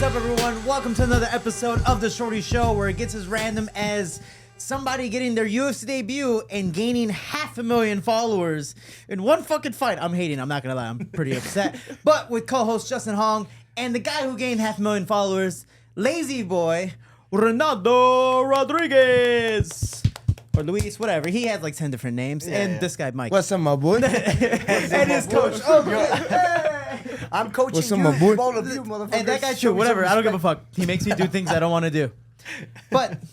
What's up, everyone? Welcome to another episode of The Shorty Show, where it gets as random as somebody getting their UFC debut and gaining 500,000 followers in one fucking fight. I'm hating, I'm not gonna lie, I'm pretty upset. But with co-host Justin Hong and the guy who gained 500,000 followers, Lazy Boy, Ronaldo Rodriguez. Or Luis, whatever. He has like 10 different names. This guy, Mike. What's up, my boy? And his coach. I'm coaching What's up, you, my boy? all of you motherfuckers. And that guy too, whatever. I don't give a fuck. He makes me do things I don't want to do. But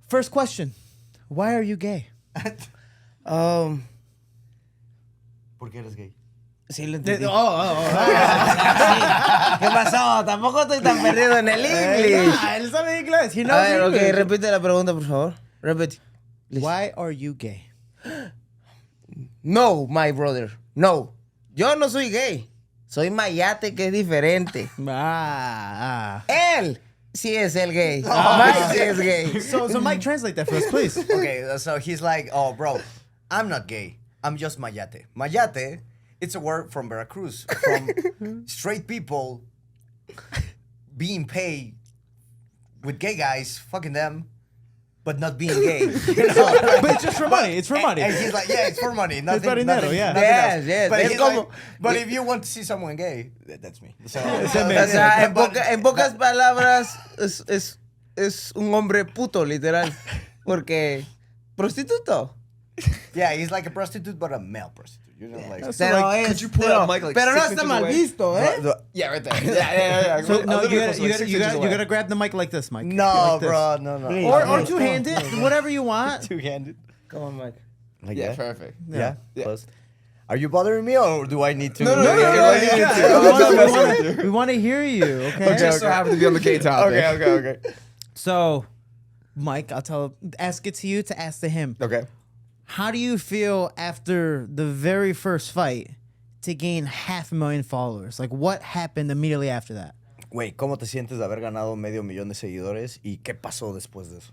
first question, why are you gay? ¿Por qué eres gay? Sí, lo entendí. ¿Qué pasó? Tampoco estoy tan perdido en el English. Él sabe inglés. He A knows ver, English. ok, repite la pregunta, por favor. Repite. Why are you gay? No, my brother. No. Yo no soy gay. Soy mayate, que es diferente. Él sí es el gay. Mike sí es gay. So Mike, translate that for us, please. Okay, so he's like, oh, bro, I'm not gay. I'm just mayate. Mayate, it's a word from Veracruz, from straight people being paid with gay guys, fucking them, but not being gay. You know? But it's just for money. It's for money. And he's like, yeah, it's for money. Nothing, para dinero, nothing, yeah. nothing Yes, else. yes. But, Es he's como- like, but if you want to see someone gay, that's me. So, O sea, en pocas palabras, es un hombre puto, literal. Porque, prostituto. yeah, he's like a prostitute, but a male prostitute. You know, like. Could you pull that mic like pero no 6 está inches mal away? visto, ¿eh? Yeah, right there. Yeah. So A no, little you bit gotta, closer, you like gotta, 6 you inches gotta, you away. gotta grab the mic like this, Mike. No, Like this. bro, no. Or two-handed, whatever you want. Two-handed. Come on, Mike. Like Yeah, that? perfect. Yeah. Yeah. Close. Are you bothering me, or do I need to? No, We want to hear you, okay? Just so happen to be on the gay topic. Okay. So, Mike, ask it to you to ask to him. Okay. How do you feel after the very first fight to gain 500,000 followers? Like, what happened immediately after that? Güey, ¿cómo te sientes de haber ganado 500,000 de seguidores y qué pasó después de eso?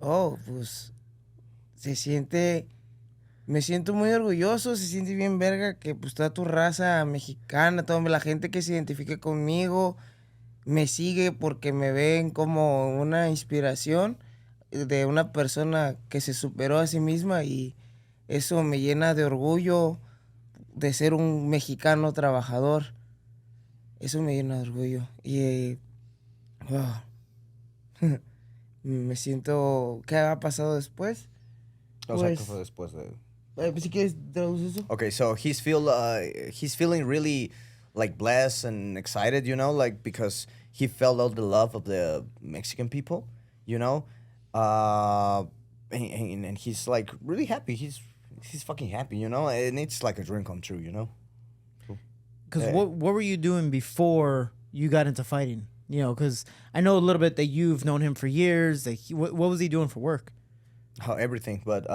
Oh, pues me siento muy orgulloso, se siente bien verga que pues toda tu raza mexicana, toda la gente que se identifique conmigo, me sigue porque me ven como una inspiración de una persona que se superó a sí misma y eso me llena de orgullo de ser un mexicano trabajador. Eso me llena de orgullo y me siento... ¿Qué ha pasado después? O sea, ¿qué Pues- fue después de...? Pues si quieres traducir eso. Okay, so he's feeling really like blessed and excited, you know, like because he felt all the love of the Mexican people, you know, and he's like really happy. He's fucking happy, you know, and it's like a dream come true, you know. Because Yeah. what were you doing before you got into fighting? You know, because I know a little bit that you've known him for years. That what was he doing for work? Everything, but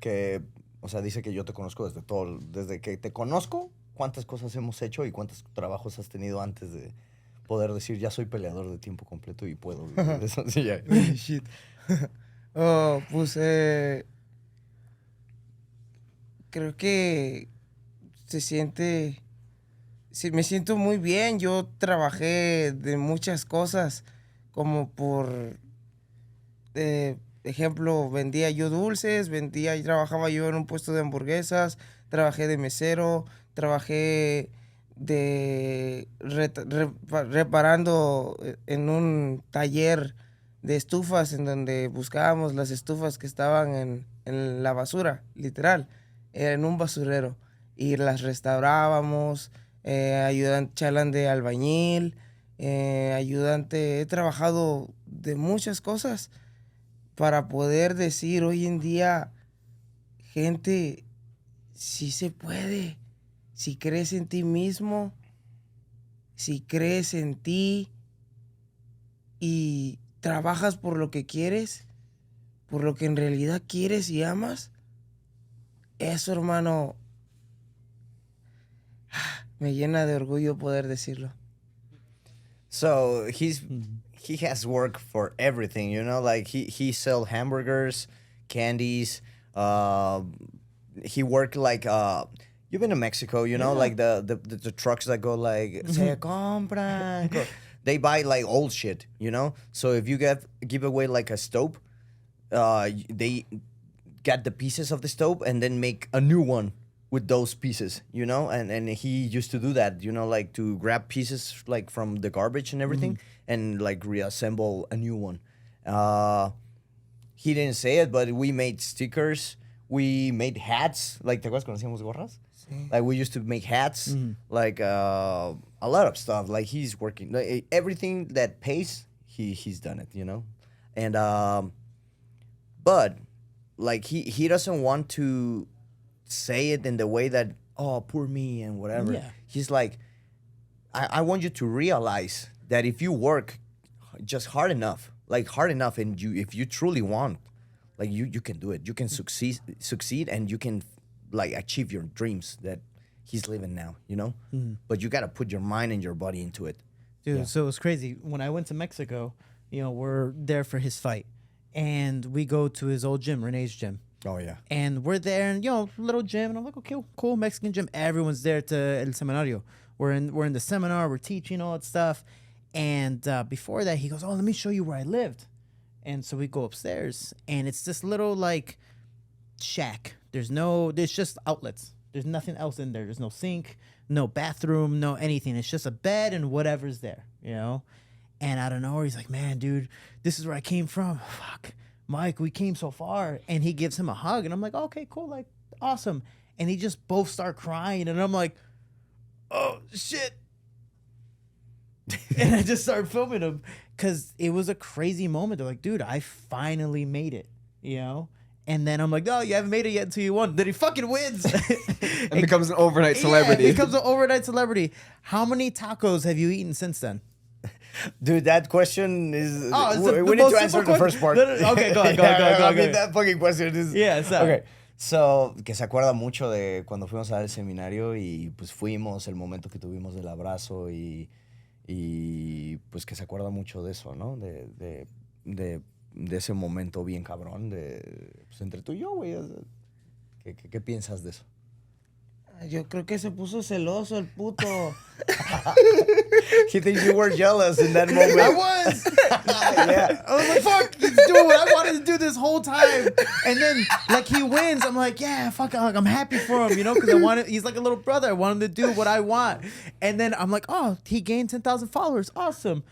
que, o sea, dice que yo te conozco desde que te conozco, cuántas cosas hemos hecho y cuántos trabajos has tenido antes de poder decir ya soy peleador de tiempo completo y puedo vivir de eso. Sí, ya. Shit. Oh, pues creo que me siento muy bien. Yo trabajé de muchas cosas, como por ejemplo, vendía yo dulces, y trabajaba yo en un puesto de hamburguesas, trabajé de mesero, trabajé reparando en un taller de estufas en donde buscábamos las estufas que estaban en la basura, literal, en un basurero, y las restaurábamos, chalán de albañil, ayudante, he trabajado de muchas cosas para poder decir hoy en día, gente, sí se puede. Si crees en ti mismo, si crees en ti y trabajas por lo que quieres, por lo que en realidad quieres y amas, eso, hermano, me llena de orgullo poder decirlo. So he has work for everything, you know, like he sell hamburgers, candies, he worked like you've been to Mexico, you know, like the trucks that go like se compra they buy like old shit, you know. So if you give away like a stove, they get the pieces of the stove and then make a new one with those pieces, you know. And he used to do that, you know, like to grab pieces like from the garbage and everything and like reassemble a new one. He didn't say it, but we made stickers. We made hats. Like, ¿te acuerdas cuando hacíamos gorras? Sí. Like, we used to make hats. Like, a lot of stuff. Like, he's working. Like, everything that pays, he's done it, you know? And, but, like, he doesn't want to say it in the way that, oh, poor me and whatever. Yeah. He's like, I want you to realize that if you work just hard enough, and if you truly want, like you can do it. You can succeed, and you can like achieve your dreams that he's living now, you know? But you got to put your mind and your body into it. Dude, so it was crazy. When I went to Mexico, you know, we're there for his fight. And we go to his old gym, Renee's gym. Oh, yeah. And we're there, and, you know, little gym. And I'm like, okay, cool, Mexican gym. Everyone's there to El Seminario. We're in the seminar. We're teaching all that stuff. And before that, he goes, oh, let me show you where I lived. And so we go upstairs, and it's this little, like, shack. There's just outlets. There's nothing else in there. There's no sink, no bathroom, no anything. It's just a bed and whatever's there, you know? And out of nowhere, he's like, man, dude, this is where I came from. Fuck, Mike, we came so far. And he gives him a hug, and I'm like, okay, cool, like, awesome. And he just both start crying, and I'm like, oh, shit. And I just started filming him because it was a crazy moment. They're like, dude, I finally made it, you know? And then I'm like, oh, you haven't made it yet until you won. Then he fucking wins. And becomes an overnight celebrity. Yeah, becomes an overnight celebrity. How many tacos have you eaten since then? Dude, that question is... Oh, we need to answer the first part. Okay, go. I mean, that fucking question is... Yeah, so. Okay. So, que se acuerda mucho de cuando fuimos a dar el seminario y pues fuimos, el momento que tuvimos del abrazo y pues que se acuerda mucho de eso, ¿no? De ese momento bien cabrón pues entre tú y yo, güey. ¿Qué piensas de eso? Yo creo que se puso celoso el puto. He thinks you were jealous in that moment. I was. Yeah. I was like, fuck, he's doing what I wanted to do this whole time. And then, like, he wins. I'm like, yeah, fuck, like, I'm happy for him, you know, because he's like a little brother. I want him to do what I want. And then I'm like, oh, he gained 10,000 followers. Awesome.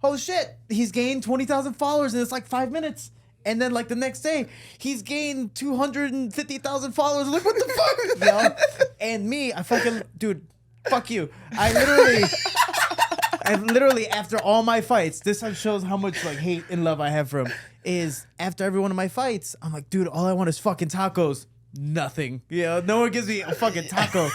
Oh, shit. He's gained 20,000 followers, and it's like 5 minutes. And then, like, the next day, he's gained 250,000 followers. I'm like, what the fuck? You know? And me, I fucking, dude, fuck you. I literally, after all my fights, this shows how much, like, hate and love I have for him, is after every one of my fights, I'm like, dude, all I want is fucking tacos. Nothing. You know, no one gives me a fucking taco.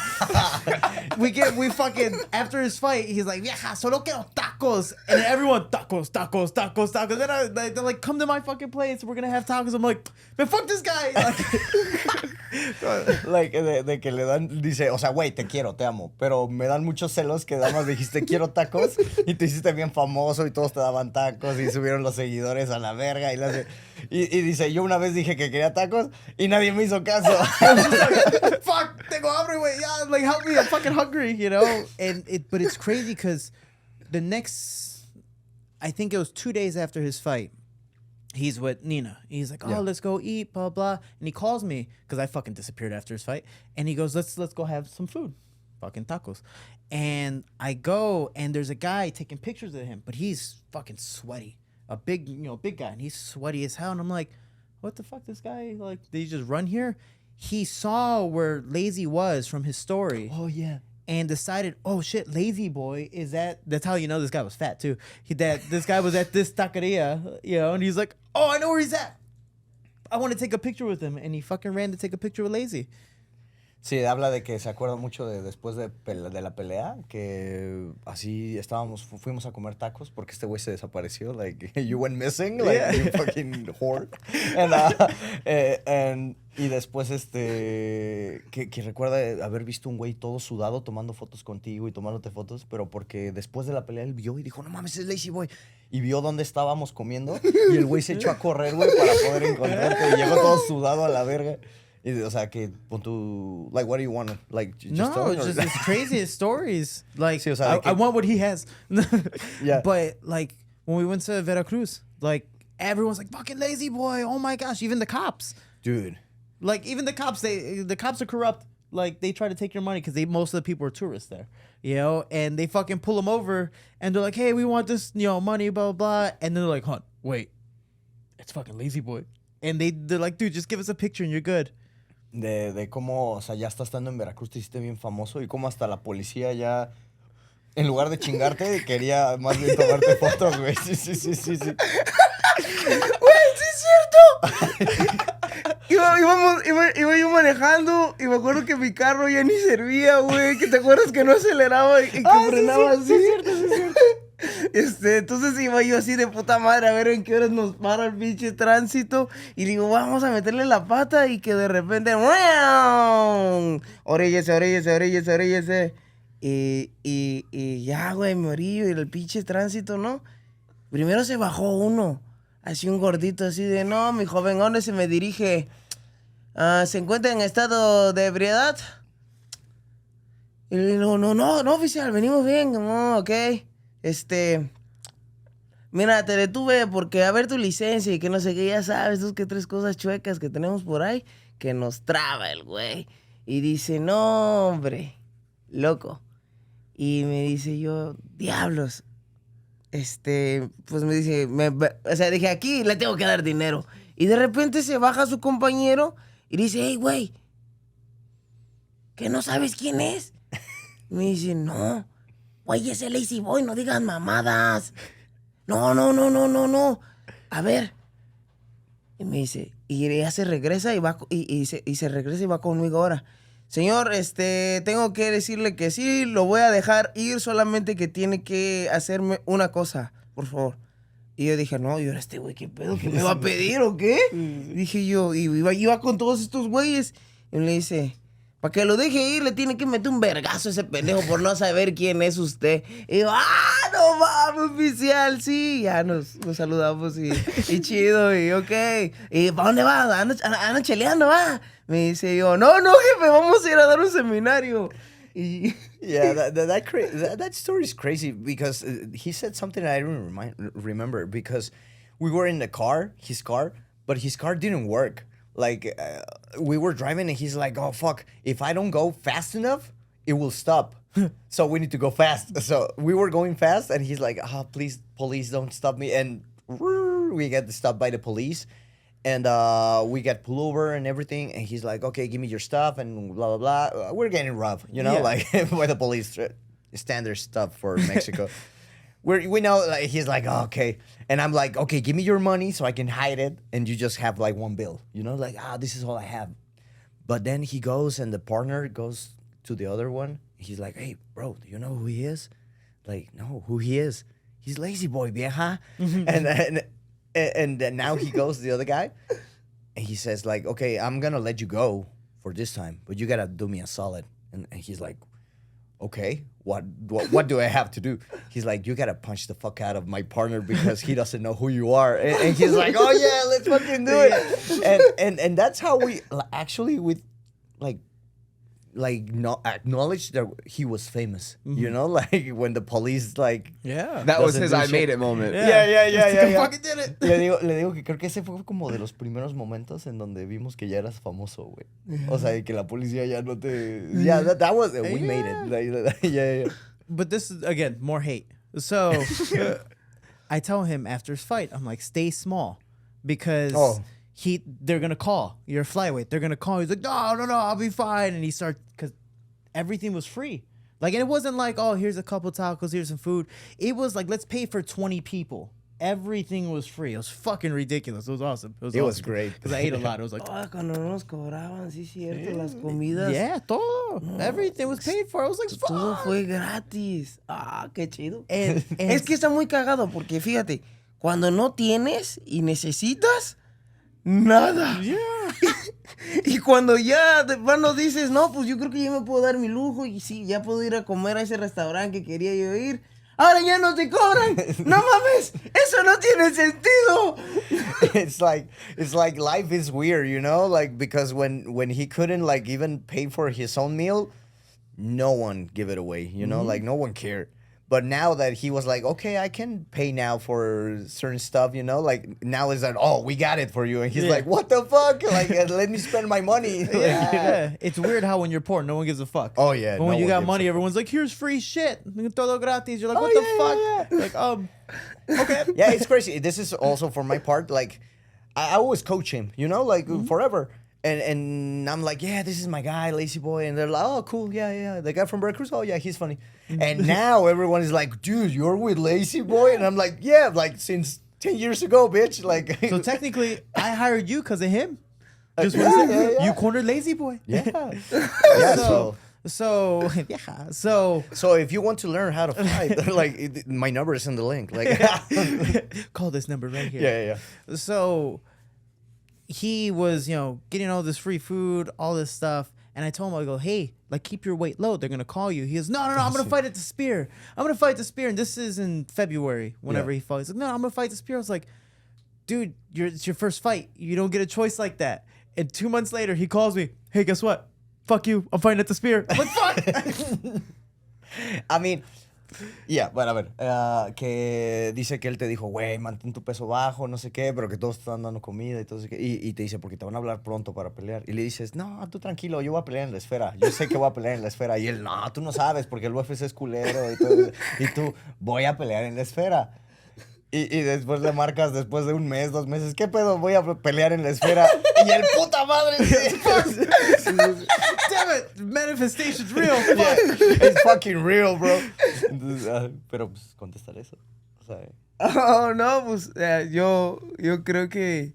we fucking, after his fight, he's like, vieja, solo quiero tacos. And then everyone, tacos. Then they're like, come to my fucking place. We're going to have tacos. I'm like, man, fuck this guy. Like, de que le dan, dice, o sea, güey, te quiero, te amo, pero me dan muchos celos que nada más dijiste quiero tacos y te hiciste bien famoso y todos te daban tacos y subieron los seguidores a la verga y dice, yo una vez dije que quería tacos y nadie me hizo caso. Like, fuck, tengo hambre, güey. Yeah, like, help me, I'm fucking hungry, you know? But it's crazy because the next, I think it was 2 days after his fight, he's with Nina. He's like, oh, let's go eat, blah, blah. And he calls me, because I fucking disappeared after his fight. And he goes, let's go have some food. Fucking tacos. And I go, and there's a guy taking pictures of him, but he's fucking sweaty. A big guy. And he's sweaty as hell. And I'm like, what the fuck, this guy, like, did he just run here? He saw where Lazy was from his story. Oh, yeah. And decided, oh shit, Lazy Boy is that's how you know this guy was fat too. This guy was at this taqueria, you know, and he's like, oh, I know where he's at. I want to take a picture with him. And he fucking ran to take a picture with Lazy. Sí, habla de que se acuerda mucho de después de la pelea, que así fuimos a comer tacos porque este güey se desapareció, like, you went missing, like, you fucking whore. Y después, que recuerda haber visto un güey todo sudado tomando fotos contigo y tomándote fotos, pero porque después de la pelea él vio y dijo, no mames, es Lazy Boy. Y vio dónde estábamos comiendo y el güey se echó a correr, güey, para poder encontrarte y llegó todo sudado a la verga. O sea, que pon tu... Like, what do you want? Like, just No, tell me, it's or- just his craziest stories. Like, Sí, o sea, I want what he has. Yeah. But, like, when we went to Veracruz, like, everyone's like, fucking lazy boy. Oh, my gosh. Even the cops. Dude. Like, even the cops, the cops are corrupt. Like, they try to take your money because most of the people are tourists there, you know? And they fucking pull them over, and they're like, hey, we want this, money, blah, blah, blah. And then they're like, Hunt, wait. It's fucking lazy boy. And they're like, dude, just give us a picture and you're good. De cómo, o sea, ya está estando en Veracruz, te hiciste bien famoso y cómo hasta la policía ya, en lugar de chingarte, quería más bien tomarte fotos, güey. Sí. Güey, sí es cierto. Iba yo manejando y me acuerdo que mi carro ya ni servía, güey. Que te acuerdas que no aceleraba y que frenaba así. Sí, es cierto. Entonces iba yo así de puta madre a ver en qué horas nos para el pinche tránsito. Y digo, vamos a meterle la pata y que de repente... Oríllese. Y ya, güey, me orillo y el pinche tránsito, ¿no? Primero se bajó uno, así un gordito así de, no, mi joven, ¿a dónde se me dirige? ¿Se encuentra en estado de ebriedad? Y le digo, no, oficial, venimos bien, no, ok. Mira, te detuve porque a ver tu licencia y que no sé qué, ya sabes, dos que tres cosas chuecas que tenemos por ahí que nos traba el güey. Y dice, no, hombre, loco. Y me dice yo, diablos. Pues me dice, o sea, dije, aquí le tengo que dar dinero. Y de repente se baja su compañero y dice, hey, güey, ¿que no sabes quién es? Me dice, no, güey, ese lazy boy, no digas mamadas. No. A ver. Y me dice, y ya se regresa y va, y se regresa y va conmigo ahora. Señor, tengo que decirle que sí, lo voy a dejar ir, solamente que tiene que hacerme una cosa, por favor. Y yo dije, no, y ahora este güey, ¿qué pedo? ¿Qué me va a pedir o qué? Dije yo, y iba con todos estos güeyes. Y me dice, para que lo deje ir, le tiene que meter un vergazo a ese pendejo por no saber quién es usted. Y yo, no mames, oficial, sí. Ya nos saludamos y chido, y ok. ¿Y para dónde va? Anda cheleando, va. Me dice yo, no, jefe, vamos a ir a dar un seminario. Y... Yeah, that story is crazy because he said something I don't remember because we were in the car, his car, but his car didn't work. Like, we were driving and he's like, oh, fuck, if I don't go fast enough, it will stop. So we need to go fast. So we were going fast and he's like, please, police, don't stop me. And we get stopped by the police. And we get pulled over and everything. And he's like, okay, give me your stuff and blah, blah, blah. We're getting robbed, like by the police. Standard stuff for Mexico. We know, like, he's like, oh, okay. And I'm like, okay, give me your money so I can hide it. And you just have like one bill, like, this is all I have. But then he goes and the partner goes to the other one. He's like, hey, bro, do you know who he is? Like, no, who he is? He's lazy boy, vieja. And then now he goes to the other guy. And he says, like, okay, I'm going to let you go for this time. But you got to do me a solid. And he's like, okay, what do I have to do? He's like, you gotta punch the fuck out of my partner because he doesn't know who you are. And he's like, oh yeah, let's fucking do it. And that's how we actually not acknowledge that he was famous. Like when the police Yeah. That was doesn't his do I shit. made it moment. Yeah. Fucking did it. Le digo que creo que ese fue como de los primeros momentos en donde vimos que ya eras famoso, güey. O sea, y que la policía ya no te... Yeah, that was... We made it. Yeah. But this is, again, more hate. So I tell him after his fight, I'm like, stay small. Because they're going to call. You're a flyweight. They're going to call. He's like, no, I'll be fine. And he starts... Because everything was free. Like, and it wasn't like, oh, here's a couple tacos, here's some food. It was like, let's pay for 20 people. Everything was free. It was fucking ridiculous. It was awesome. It was great. Because I ate a lot. It was like... cuando no nos cobraban, sí, cierto, las comidas. Yeah, todo. Everything was paid for. I was like, Todo fuck. fue gratis. Qué chido. And Es que está muy cagado porque fíjate, cuando no tienes y necesitas, nada. Yeah. Y cuando ya de plano dices, no, pues yo creo que ya me puedo dar mi lujo y sí, ya puedo ir a comer a ese restaurante que quería yo ir. ahora ya no te cobran. No mames, eso no tiene sentido. It's like life is weird, you know, like because when he couldn't like even pay for his own meal, no one give it away, you know, like no one cared. But now that he was like, okay, I can pay now for certain stuff, you know, like now is that, oh, we got it for you. And he's like, what the fuck? Like, let me spend my money. Like, Yeah. It's weird how when you're poor, no one gives a fuck. Oh, yeah, But no when you one got gives money, a everyone's like, here's free shit. Todo gratis. You're like, what the fuck? Like, okay. yeah, it's crazy. This is also for my part, like, I always coach him, you know, like forever. And I'm like, yeah, this is my guy, Lazy Boy. And they're like, oh, cool. Yeah. The guy from Veracruz. Oh, yeah, he's funny. And now everyone is like, dude, you're with Lazy Boy? And I'm like, yeah, like since 10 years ago, bitch. Like, So technically, I hired you because of him. Just yeah, wanna say, yeah. you cornered Lazy Boy. yeah. Yeah, So So if you want to learn how to fight, like my number is in the link. Like, call this number right here. yeah. So he was, getting all this free food, all this stuff. And I told him, I go, hey, like, keep your weight low. They're going to call you. He goes, no, I'm going to fight at the spear. I'm going to fight the spear. And this is in February, whenever he fought. He's like, no, I'm going to fight the spear. I was like, dude, it's your first fight. You don't get a choice like that. And 2 months later, he calls me, hey, guess what? Fuck you. I'm fighting at the spear. I'm like, fuck. I mean, yeah, bueno, a ver, que dice que él te dijo, güey, mantén tu peso bajo, no sé qué, pero que todos te están dando comida y todo eso. Y te dice, porque te van a hablar pronto para pelear. Y le dices, no, tú tranquilo, yo voy a pelear en la esfera. Yo sé que voy a pelear en la esfera. Y él, no, tú no sabes, porque el UFC es culero y todo eso. Y tú, voy a pelear en la esfera. Y después le marcas después de 1 mes, 2 meses, ¿qué pedo? Voy a pelear en la esfera. Y el puta madre. Damn it. Manifestation's real. Yeah, it's fucking real, bro. Entonces, pero pues contestar eso. O sea, Oh, no, pues yo creo que...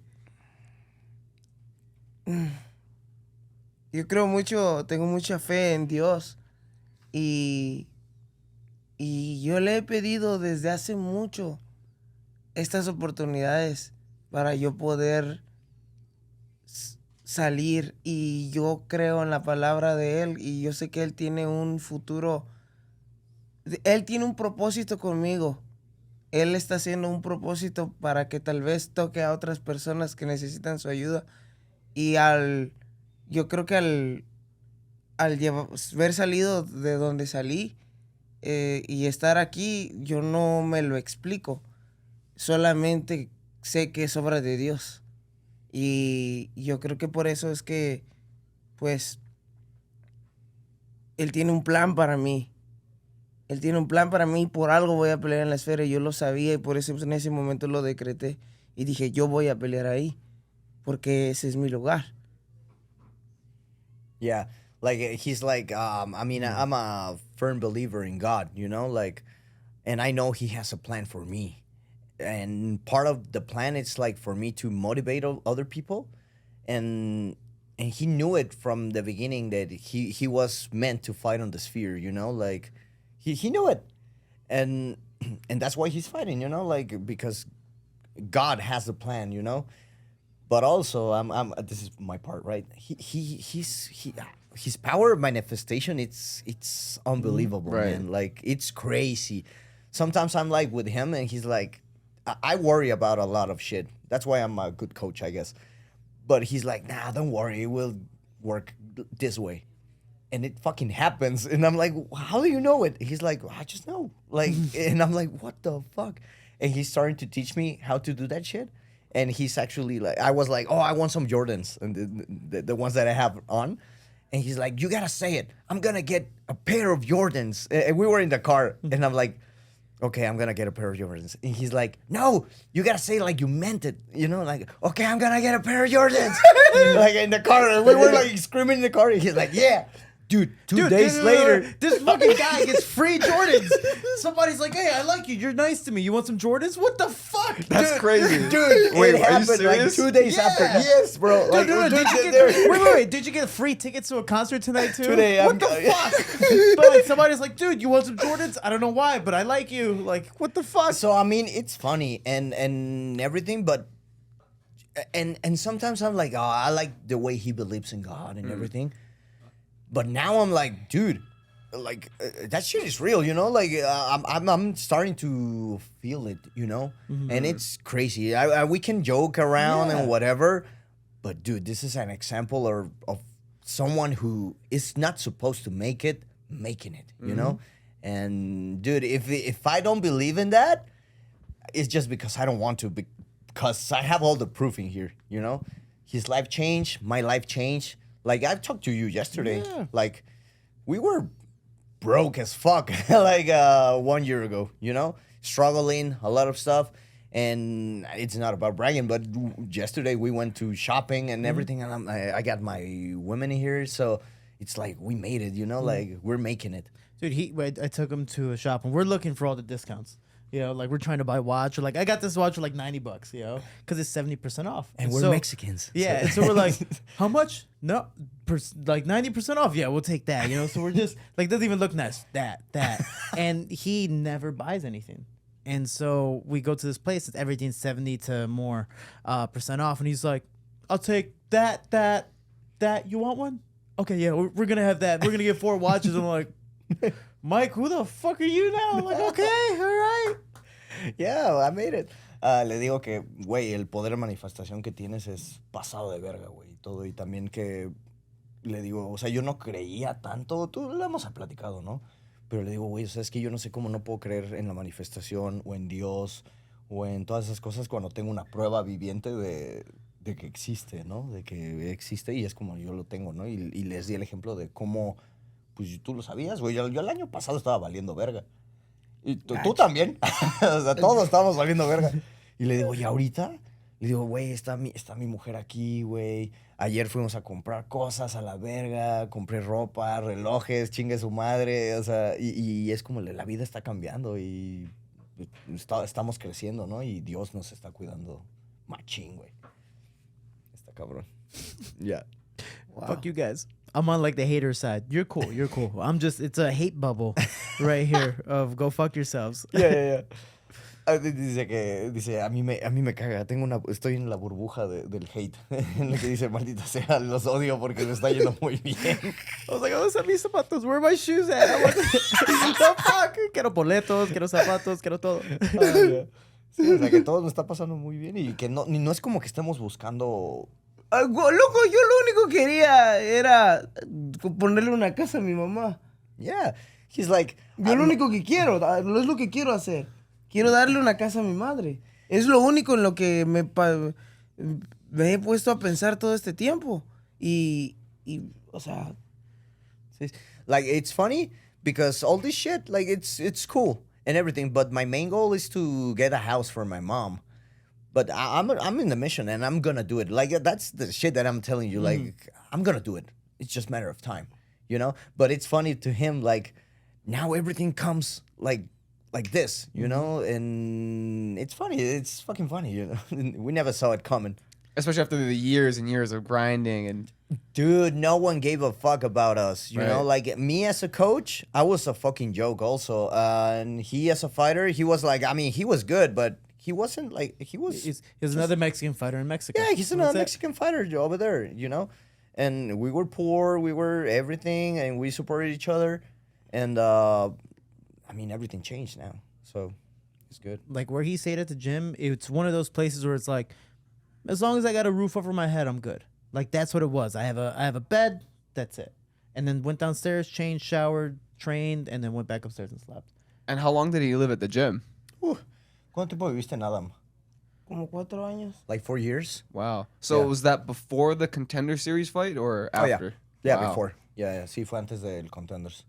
Yo creo mucho, tengo mucha fe en Dios. Y yo le he pedido desde hace mucho estas oportunidades para yo poder salir, y yo creo en la palabra de Él, y yo sé que Él tiene un futuro, Él tiene un propósito conmigo. Él está haciendo un propósito para que tal vez toque a otras personas que necesitan su ayuda, y yo creo que al haber salido de donde salí y estar aquí, yo no me lo explico. Solamente sé que es obra de Dios. Y yo creo que por eso es que, pues, Él tiene un plan para mí. Él tiene un plan para mí, por algo voy a pelear en la esfera. Y yo lo sabía, y por eso en ese momento lo decreté. Y dije, yo voy a pelear ahí, porque ese es mi lugar. yeah, like he's like, I mean, I'm a firm believer in God, you know, like, and I know He has a plan for me. And part of the plan is like for me to motivate other people, and he knew it from the beginning that he was meant to fight on the sphere, you know, like he knew it, and that's why he's fighting, you know, like because God has a plan, you know. But also, I'm this is my part, right? His power of manifestation, it's unbelievable, Right. man. Like it's crazy. Sometimes I'm like with him, and he's like, I worry about a lot of shit. That's why I'm a good coach, I guess. But he's like, nah, don't worry, it will work this way. And it fucking happens. And I'm like, how do you know it? He's like, I just know. Like, and I'm like, what the fuck? And he's starting to teach me how to do that shit. And he's actually like, I was like, oh, I want some Jordans, and the ones that I have on. And he's like, you gotta say it. I'm gonna get a pair of Jordans. And we were in the car, and I'm like, okay, I'm gonna get a pair of Jordans. And he's like, no, you gotta say it like you meant it. You know, like, okay, I'm gonna get a pair of Jordans. Like in the car, and we were like screaming in the car. And he's like, yeah. Dude, two days later. this fucking guy gets free Jordans. Somebody's like, hey, I like you. You're nice to me. You want some Jordans? What the fuck? That's crazy. Dude, Wait, it are you happened like serious? 2 days after. Yeah. Yes, bro. Like, Dude, dude, wait. Did you get free tickets to a concert tonight too? Today, what the fuck? But like somebody's like, dude, you want some Jordans? I don't know why, but I like you. Like, what the fuck? So I mean, it's funny and everything, but and sometimes I'm like, oh, I like the way he believes in God and everything. But now I'm like, dude, like that shit is real, you know. Like I'm starting to feel it, you know, and it's crazy. We can joke around and whatever, but dude, this is an example of someone who is not supposed to make it, making it, you know. And dude, if I don't believe in that, it's just because I don't want to, because I have all the proof in here, you know. His life changed, my life changed. Like I talked to you yesterday, like we were broke as fuck, like 1 year ago, you know, struggling, a lot of stuff. And it's not about bragging, but yesterday we went to shopping and everything, and I got my women here, so it's like we made it, you know, like we're making it. Dude, I took him to a shop and we're looking for all the discounts. You know, like we're trying to buy a watch, or like I got this watch for like $90, you know, because it's 70% off. And we're so, Mexicans. Yeah, and so we're like, how much? No, like 90% off. Yeah, we'll take that. You know, so we're just like, doesn't even look nice. That, and he never buys anything. And so we go to this place. It's everything 70 to more percent off, and he's like, I'll take that. You want one? Okay, yeah, we're gonna have that. We're gonna get 4 watches. I'm like, Mike, who the fuck are you now? I'm like, okay, all right. Yeah, I made it. Le digo que, güey, el poder de manifestación que tienes es pasado de verga, güey, y todo. Y también que le digo, o sea, yo no creía tanto. Tú lo hemos platicado, ¿no? Pero le digo, güey, o sea, es que yo no sé cómo no puedo creer en la manifestación o en Dios o en todas esas cosas cuando tengo una prueba viviente de que existe, ¿no? De que existe y es como yo lo tengo, ¿no? Y les di el ejemplo de cómo, pues tú lo sabías, güey. Yo el año pasado estaba valiendo verga. Y tú también. O sea, todos estábamos valiendo verga. Y le digo, ¿y ahorita? Le digo, güey, está mi mujer aquí, güey. Ayer fuimos a comprar cosas a la verga. Compré ropa, relojes, chingue su madre. O sea, y es como la vida está cambiando y estamos creciendo, ¿no? Y Dios nos está cuidando machín, güey. Está cabrón. Yeah. Wow. Fuck you guys. I'm on like the hater side. You're cool. I'm just, it's a hate bubble right here of go fuck yourselves. Yeah. Dice, a mí me caga. Estoy en la burbuja del hate. En la que dice, maldita sea, los odio porque me está yendo muy bien. I was like, oh, son mis zapatos. Where are my shoes at? I'm like, the fuck? Quiero boletos, quiero zapatos, quiero todo. Sí, o sea, que todo me está pasando muy bien y que no es como que estemos buscando... Loco, yo lo único que quería era ponerle una casa a mi mamá. Yeah. He's like... Yo lo único que quiero, no es lo que quiero hacer. Quiero darle una casa a mi madre. Es lo único en lo que me he puesto a pensar todo este tiempo. Y o sea... Like, it's funny because all this shit, like, it's cool and everything, but my main goal is to get a house for my mom. But I'm in the mission and I'm gonna do it. Like, that's the shit that I'm telling you. Like, I'm gonna do it. It's just a matter of time, you know? But it's funny to him, like, now everything comes like this, you know? And it's funny. It's fucking funny, you know? We never saw it coming. Especially after the years and years of grinding and... Dude, no one gave a fuck about us, you know? Like, me as a coach, I was a fucking joke also. And he as a fighter, he was like, I mean, he was good, but he wasn't like, he was... He's another Mexican fighter in Mexico. Yeah, he's another Mexican fighter over there, you know? And we were poor, we were everything, and we supported each other. And, I mean, everything changed now, so it's good. Like, where he stayed at the gym, it's one of those places where it's like, as long as I got a roof over my head, I'm good. Like, that's what it was. I have a bed, that's it. And then went downstairs, changed, showered, trained, and then went back upstairs and slept. And how long did he live at the gym? ¿Cuánto tiempo viviste en Adam? Como 4 años. Like 4 years? Wow. So was that before the Contender Series fight or after? Oh, yeah. Yeah, Wow. before. Yeah, sí, fue antes del Contenders.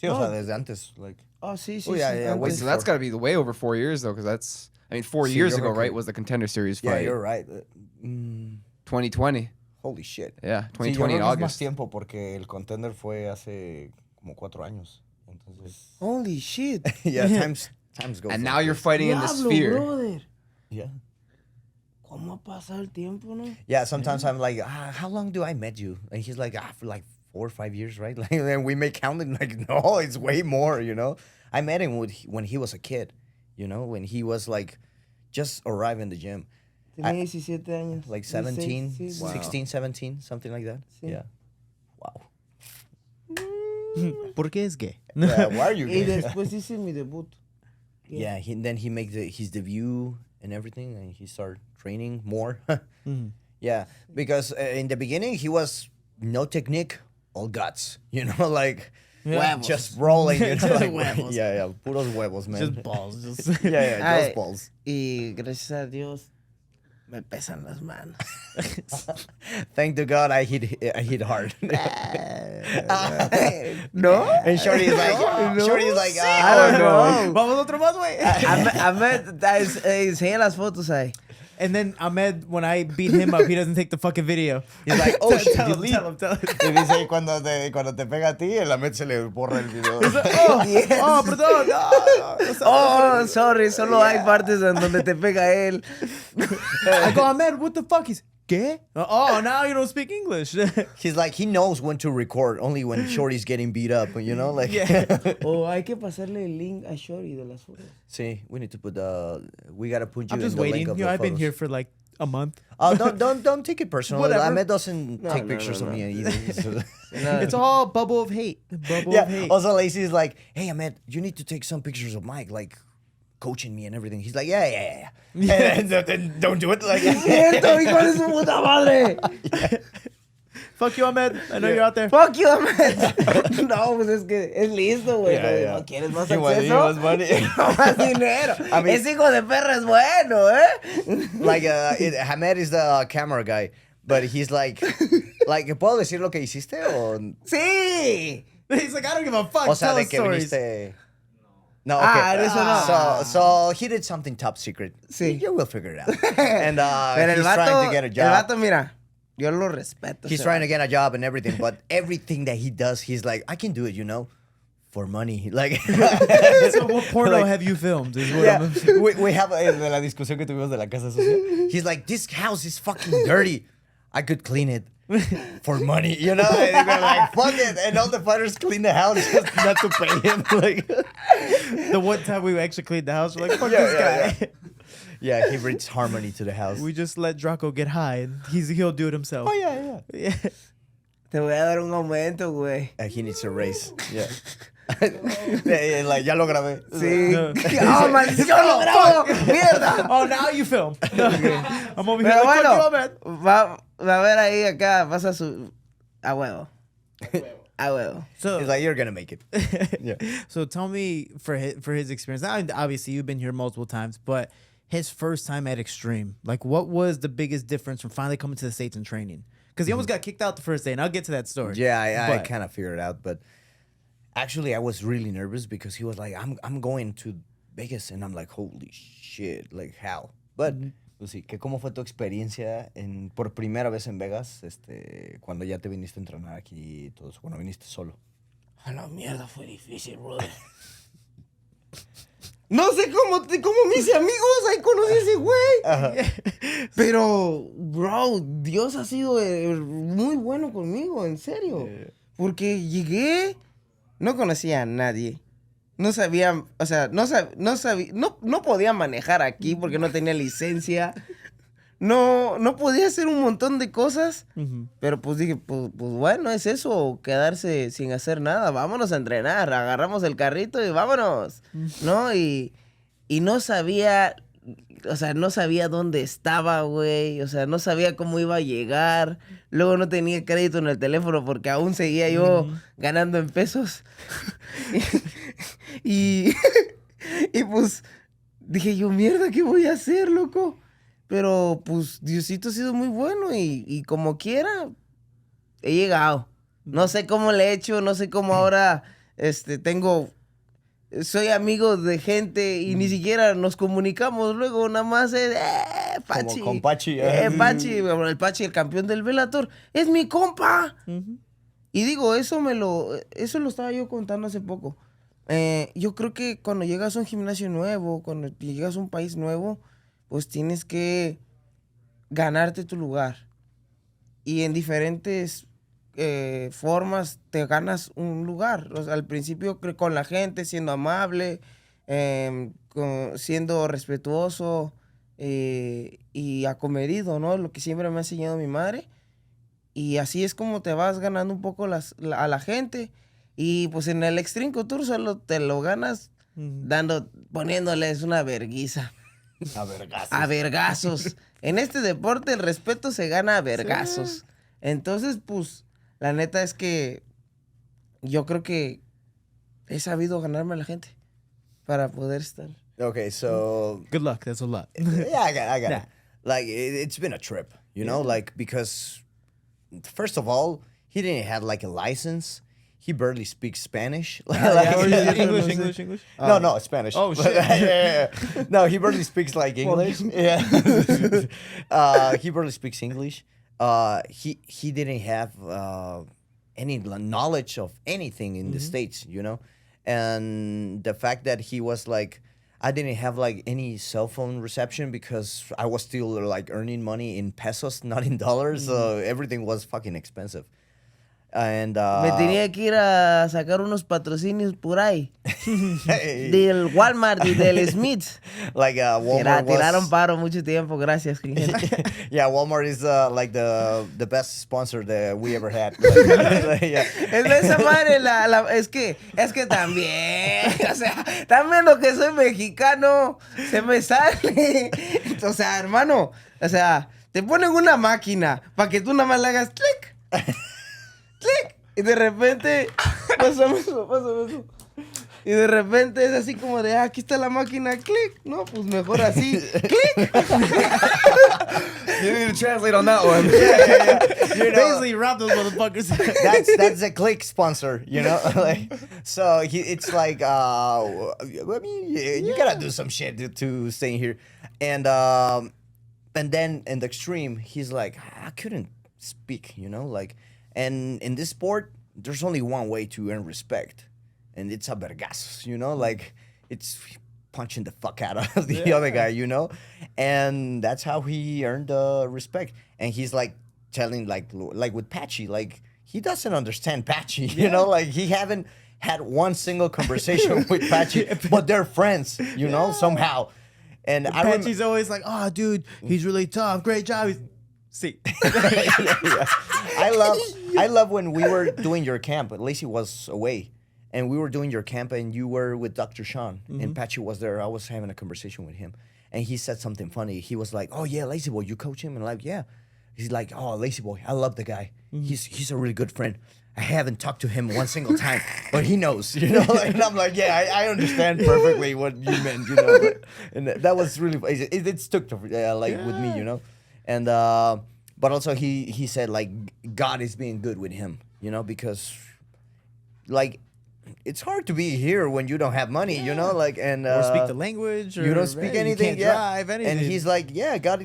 Sí, o sea, desde antes, like... Oh, sí. yeah, Wait, so that's got to be way over 4 years, though, because that's... I mean, 4 years ago, right, was the Contender Series fight. Yeah, you're right. 2020. Holy shit. Yeah, Sí, 2020 yo creo in que es más August. tiempo porque el Contender fue hace como 4 años. Entonces... Holy shit. yeah, times go And fast. now you're fighting in the Diablo, sphere. brother. Yeah. ¿Cómo ha pasado el tiempo, no? Yeah, sometimes I'm like, how long do I met you? And he's like, for like 4 or 5 years, right? Like, and we make counting like, no, it's way more, you know? I met him when he was a kid, you know? When he was like, just arrived in the gym. Tenía 17 años. Like 17, 16, sí. 16, 17, something like that. Sí. Yeah. Wow. ¿Por qué es gay? Yeah, why are you Y gay? después hice mi debut. Yeah, then he makes his debut and everything, and he started training more. Yeah, because in the beginning he was no technique, all guts. You know, like Huevos. just rolling. You know, like, Huevos. yeah, puros huevos, man. Just balls. Just yeah, Ay, just balls. Y gracias a Dios me pesan las manos. Thank to God, I hit hard. ¿No? And Shorty's like, I don't know. Vamos otro más, güey. Ahmed enseña las fotos ahí. And then Ahmed, when I beat him up, he doesn't take the fucking video. He's like, oh, shit, tell him, delete. tell him. Y dice, cuando te pega a ti, el Ahmed se le borra el video. Oh, perdón. No. Oh, sorry, solo hay partes en donde te pega él. I go, Ahmed, what the fuck? He's, ¿qué? Oh, now you don't speak English. He's like, he knows when to record, only when Shorty's getting beat up, you know? Like, Yeah. O hay que pasarle el link a Shorty de las fotos. See, we need to put we gotta put you I'm in just the waiting. link of You know, the I've been photos. here for like a month. Oh, don't take it personally. Whatever. Ahmed doesn't take no, pictures no, of no. me either. No. It's all bubble of hate. Bubble of Yeah. hate. Also, Lacey is like, hey, Ahmed, you need to take some pictures of Mike, like coaching me and everything. He's like, yeah. And then don't do it. Like, ¡Cierto, hijo de su puta madre! Fuck you, Ahmed. I know you're out there. Fuck you, Ahmed. No, pues es que es listo, güey. Yeah. ¿No quieres más He wants acceso? money. No más dinero. I mean- Ese hijo de perra es bueno, ¿eh? Like, Ahmed is the camera guy, but he's like, ¿puedo decir lo que hiciste? O Sí. He's like, I don't give a fuck. O sea, Tell de us que stories. viniste. No, okay. Ah, eso no. So he did something top secret. Sí. You will figure it out. And Pero he's trying to get a el job. vato, mira, yo lo respeto. He's trying to get a job and everything, but everything that he does, he's like, I can do it, you know, for money. Like, So what porno Like- have you filmed? Is what yeah, I'm- we have de la discusión que tuvimos de la casa sucia. He's like, this house is fucking dirty. I could clean it for money, you know? And we're like, fuck it. And all the fighters clean the house just not to pay him. Like, The one time we actually cleaned the house, we're like, fuck Yeah, this yeah, guy. yeah, he brings harmony to the house. We just let Draco get high, and he'll do it himself. Oh, yeah. Yeah. Te voy a dar un aumento, güey. He needs a raise. Yeah. Like, ya lo grabé. Sí. No. ¡Oh, maldición, lo grabo! ¡Mierda! Oh, now you film. I'm over here Pero like, fuck you, bueno, Ahmed. va a ver ahí acá, pasa su... A huevo. A huevo. So, He's like, you're gonna make it. Yeah. so tell me for his experience. Now, obviously, you've been here multiple times, but his first time at Extreme, like, what was the biggest difference from finally coming to the States and training? Because he almost got kicked out the first day, and I'll get to that story. Yeah, I But- kind of figured it out, but actually, I was really nervous because he was like, I'm going to Vegas, and I'm like, holy shit, like how? But pues sí, que cómo fue tu experiencia por primera vez en Vegas, cuando ya te viniste a entrenar aquí y todo eso, cuando viniste solo. A la mierda, fue difícil, brother. No sé cómo me hice amigos, ahí conocí a ese güey. Pero, bro, Dios ha sido muy bueno conmigo, en serio. Porque llegué, no conocía a nadie. No sabía, o sea, no podía manejar aquí porque no tenía licencia. No podía hacer un montón de cosas. Pero pues dije, pues bueno, es eso, quedarse sin hacer nada. Vámonos a entrenar, agarramos el carrito y vámonos. ¿No? Y no sabía, o sea, no sabía dónde estaba, güey. O sea, no sabía cómo iba a llegar. Luego no tenía crédito en el teléfono porque aún seguía yo ganando en pesos. y pues dije yo, mierda, ¿qué voy a hacer, loco? Pero pues Diosito ha sido muy bueno y como quiera he llegado. No sé cómo le he hecho, no sé cómo ahora soy amigo de gente y ni siquiera nos comunicamos luego, nada más Pachi. Como con Pachi. Pachi, el Pachi, el campeón del Bellator, es mi compa. Y digo, eso lo estaba yo contando hace poco. Yo creo que cuando llegas a un gimnasio nuevo, cuando llegas a un país nuevo, pues tienes que ganarte tu lugar. Y en diferentes formas te ganas un lugar. O sea, al principio con la gente, siendo amable, siendo respetuoso y acomedido, ¿no? Lo que siempre me ha enseñado mi madre. Y así es como te vas ganando un poco a la gente. Y pues en el Extreme Couture solo te lo ganas poniéndoles una verguiza. A vergazos. A vergazos. En este deporte el respeto se gana a vergazos. Sí. Entonces, pues, la neta es que yo creo que he sabido ganarme a la gente para poder estar. Okay, so... Good luck, that's a lot. Yeah, I got it. Like, it's been a trip, you know? Like, because, first of all, he didn't have, like, a license. He barely speaks Spanish. English? No, Spanish. Oh, shit. Yeah. No, he barely speaks, like, English. Yeah. He barely speaks English. He didn't have any knowledge of anything in the States, you know? And the fact that he was, like... I didn't have, like, any cell phone reception because I was still, like, earning money in pesos, not in dollars. So everything was fucking expensive. And, me tenía que ir a sacar unos patrocinios por ahí. Del Walmart y del Smith. Like, Walmart tiraron paro mucho tiempo, gracias. Yeah, Walmart is, like, the best sponsor that we ever had. Yeah. Es de esa madre, es que también, o sea, también lo que soy mexicano, se me sale. O sea, hermano, o sea, te ponen una máquina para que tú nada más le hagas clic. ¡Clic! Y de repente, pásame eso. Y de repente es así como de, aquí está la máquina, clic. No, pues mejor así, clic. You need to translate on that one. Yeah. You know, basically rob those motherfuckers. that's a click sponsor, you know? Like, so it's like, I mean, you gotta do some shit to stay here. And then in the extreme, he's like, I couldn't speak, you know? Like, and in this sport, there's only one way to earn respect, and it's a vergazos, you know? Like, it's punching the fuck out of the other guy, you know? And that's how he earned respect. And he's, like, telling, like with Patchy, like, he doesn't understand Patchy, you know? Like, he haven't had one single conversation with Patchy, but they're friends, you know, somehow. And Patchy's always like, oh, dude, he's really tough. Great job. See. Yeah. I love when we were doing your camp. Lacey was away, and we were doing your camp, and you were with Dr. Sean, and Patchy was there. I was having a conversation with him, and he said something funny. He was like, "Oh yeah, Lazy Boy, you coach him?" And like, yeah. He's like, "Oh, Lazy Boy, I love the guy. He's a really good friend. I haven't talked to him one single time, but he knows, you know." And I'm like, yeah, I understand perfectly what you meant, you know. And that was really it stuck to with me, you know. And but also he said, like, God is being good with him, you know, because, like, it's hard to be here when you don't have money, you know, like, and or speak the language, or you don't speak anything, you can't drive anything. And he's like, yeah, God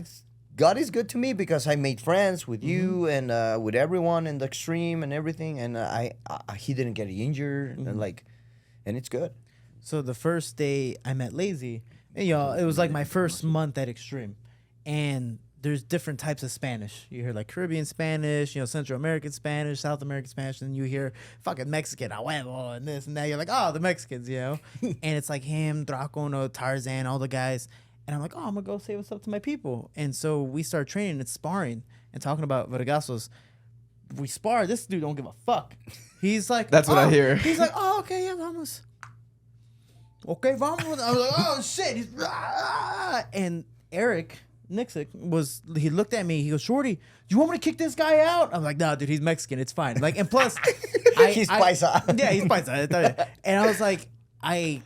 is good to me because I made friends with you and with everyone in the extreme and everything, and he didn't get injured, and like, and it's good. So the first day I met Lazy, you know, it was like my first month at Extreme, and there's different types of Spanish. You hear like Caribbean Spanish, you know, Central American Spanish, South American Spanish, and you hear fucking Mexican, a huevo, and this and that. You're like, oh, the Mexicans, you know? And it's like him, Draco, no, Tarzan, all the guys. And I'm like, oh, I'm going to go say what's up to my people. And so we start training and sparring and talking about vergazos. We spar. This dude don't give a fuck. He's like, that's what I hear. He's like, oh, okay, yeah, vamos. Okay, vamos. I was like, oh, shit. He's, and Eric Nixick he looked at me, he goes, Shorty, do you want me to kick this guy out? I'm like, no, dude, he's Mexican, it's fine. Like, and plus he's paisa. Yeah, he's paisa. And I was like, I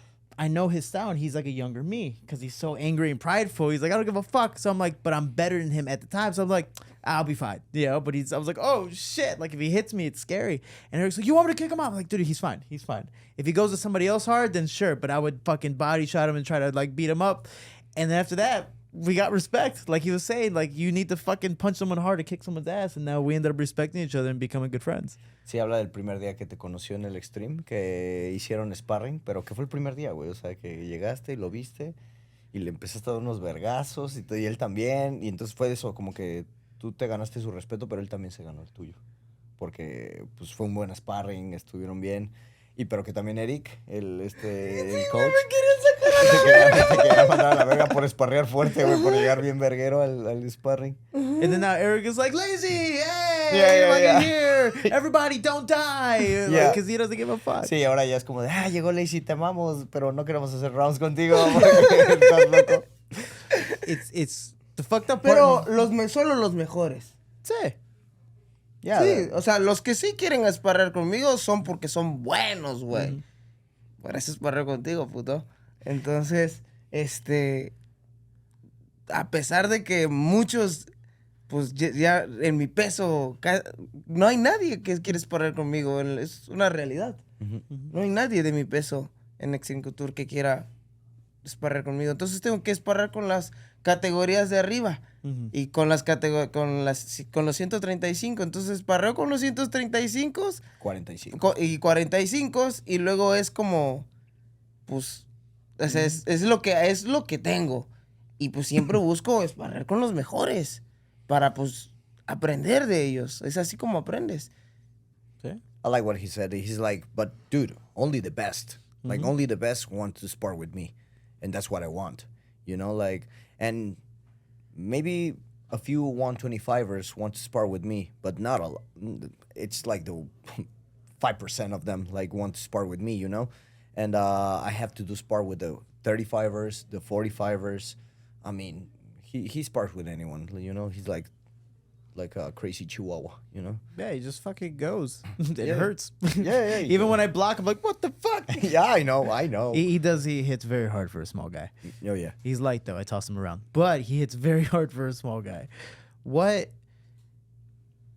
know his style, and he's like a younger me because he's so angry and prideful. He's like, I don't give a fuck. So I'm like, but I'm better than him at the time. So I'm like, I'll be fine. You know, but I was like, oh shit. Like, if he hits me, it's scary. And Eric's like, you want me to kick him out? I'm like, dude, he's fine. He's fine. If he goes to somebody else hard, then sure. But I would fucking body shot him and try to like beat him up. And then after that, we got respect. Like he was saying, like, you need to fucking punch someone hard to kick someone's ass. And now we ended up respecting each other and becoming good friends. Sí, habla del primer día que te conoció en el Extreme, que hicieron sparring, pero que fue el primer día, güey. O sea, que llegaste y lo viste y le empezaste a dar unos vergazos y él también. Y entonces fue eso, como que tú te ganaste su respeto, pero él también se ganó el tuyo. Porque pues fue un buen sparring, estuvieron bien. Y pero que también Eric, el coach, te quería mandar a la verga por sparrear fuerte, güey, por llegar bien verguero al sparring. And then now Eric is like, Lazy, hey, everybody here. Takeover, everybody don't die. Yeah. Because he doesn't give a fuck. Sí, ahora ya es como de, llegó Lacey, te amamos, pero no queremos hacer rounds contigo porque estás loco. It's the fucked up Pero part. solo los mejores. Sí. Yeah, Sí, o sea, los que sí quieren esparrar conmigo son porque son buenos, güey. Por eso esparrar contigo, puto. Entonces, a pesar de que muchos, pues ya en mi peso, no hay nadie que quiere esparrar conmigo. Es una realidad. No hay nadie de mi peso en Exinculture que quiera esparrar conmigo. Entonces tengo que esparrar con las categorías de arriba. Y con los 135. Entonces parreo con los 135 45. y 45 y luego es como pues o sea, es lo que tengo. Y pues siempre busco esparrar con los mejores para pues aprender de ellos. Es así como aprendes. Sí. I like what he said. He's like, but dude, only the best. Like, only the best want to spar with me. And that's what I want. You know, like, and maybe a few 125ers want to spar with me, but not a lot. It's like the 5% of them like want to spar with me, you know? And I have to do spar with the 35ers, the 45ers. I mean, he spars with anyone, you know? He's like a crazy chihuahua, you know? Yeah, he just fucking goes. It Yeah. hurts. Yeah. Even when I block, I'm like, what the fuck? Yeah, I know. He hits very hard for a small guy. Oh, yeah. He's light though. I toss him around, but he hits very hard for a small guy. What's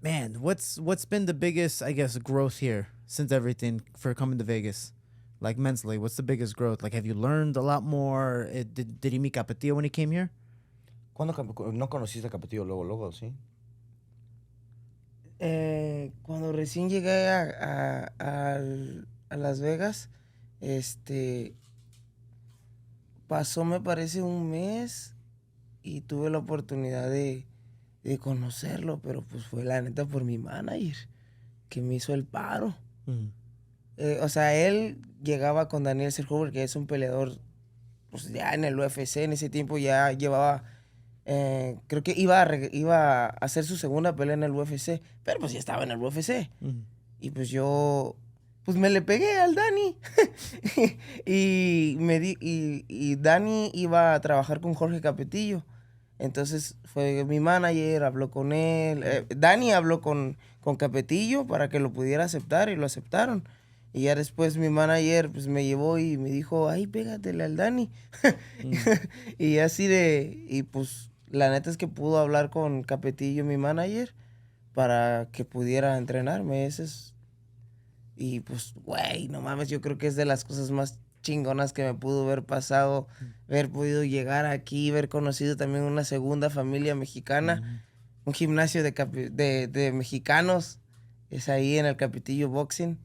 been the biggest, I guess, growth here since everything for coming to Vegas? Like mentally, what's the biggest growth? Like, have you learned a lot more? Did he meet Capetillo when he came here? ¿Cuándo no conociste a Capetillo luego, sí? Cuando recién llegué a Las Vegas, pasó me parece un mes y tuve la oportunidad de conocerlo, pero pues fue la neta por mi manager que me hizo el paro. O sea, él llegaba con Daniel Serhuber, que es un peleador pues ya en el UFC, en ese tiempo ya llevaba... creo que iba a hacer su segunda pelea en el UFC, pero pues ya estaba en el UFC. Y pues yo, pues me le pegué al Dani. y Dani iba a trabajar con Jorge Capetillo. Entonces fue mi manager, habló con él. Dani habló con Capetillo para que lo pudiera aceptar y lo aceptaron. Y ya después mi manager pues me llevó y me dijo, ay, pégatele al Dani. Y así y pues la neta es que pudo hablar con Capetillo, mi manager, para que pudiera entrenarme. Y pues, güey, no mames, yo creo que es de las cosas más chingonas que me pudo haber pasado, haber podido llegar aquí, haber conocido también una segunda familia mexicana, un gimnasio de mexicanos, es ahí en el Capetillo Boxing.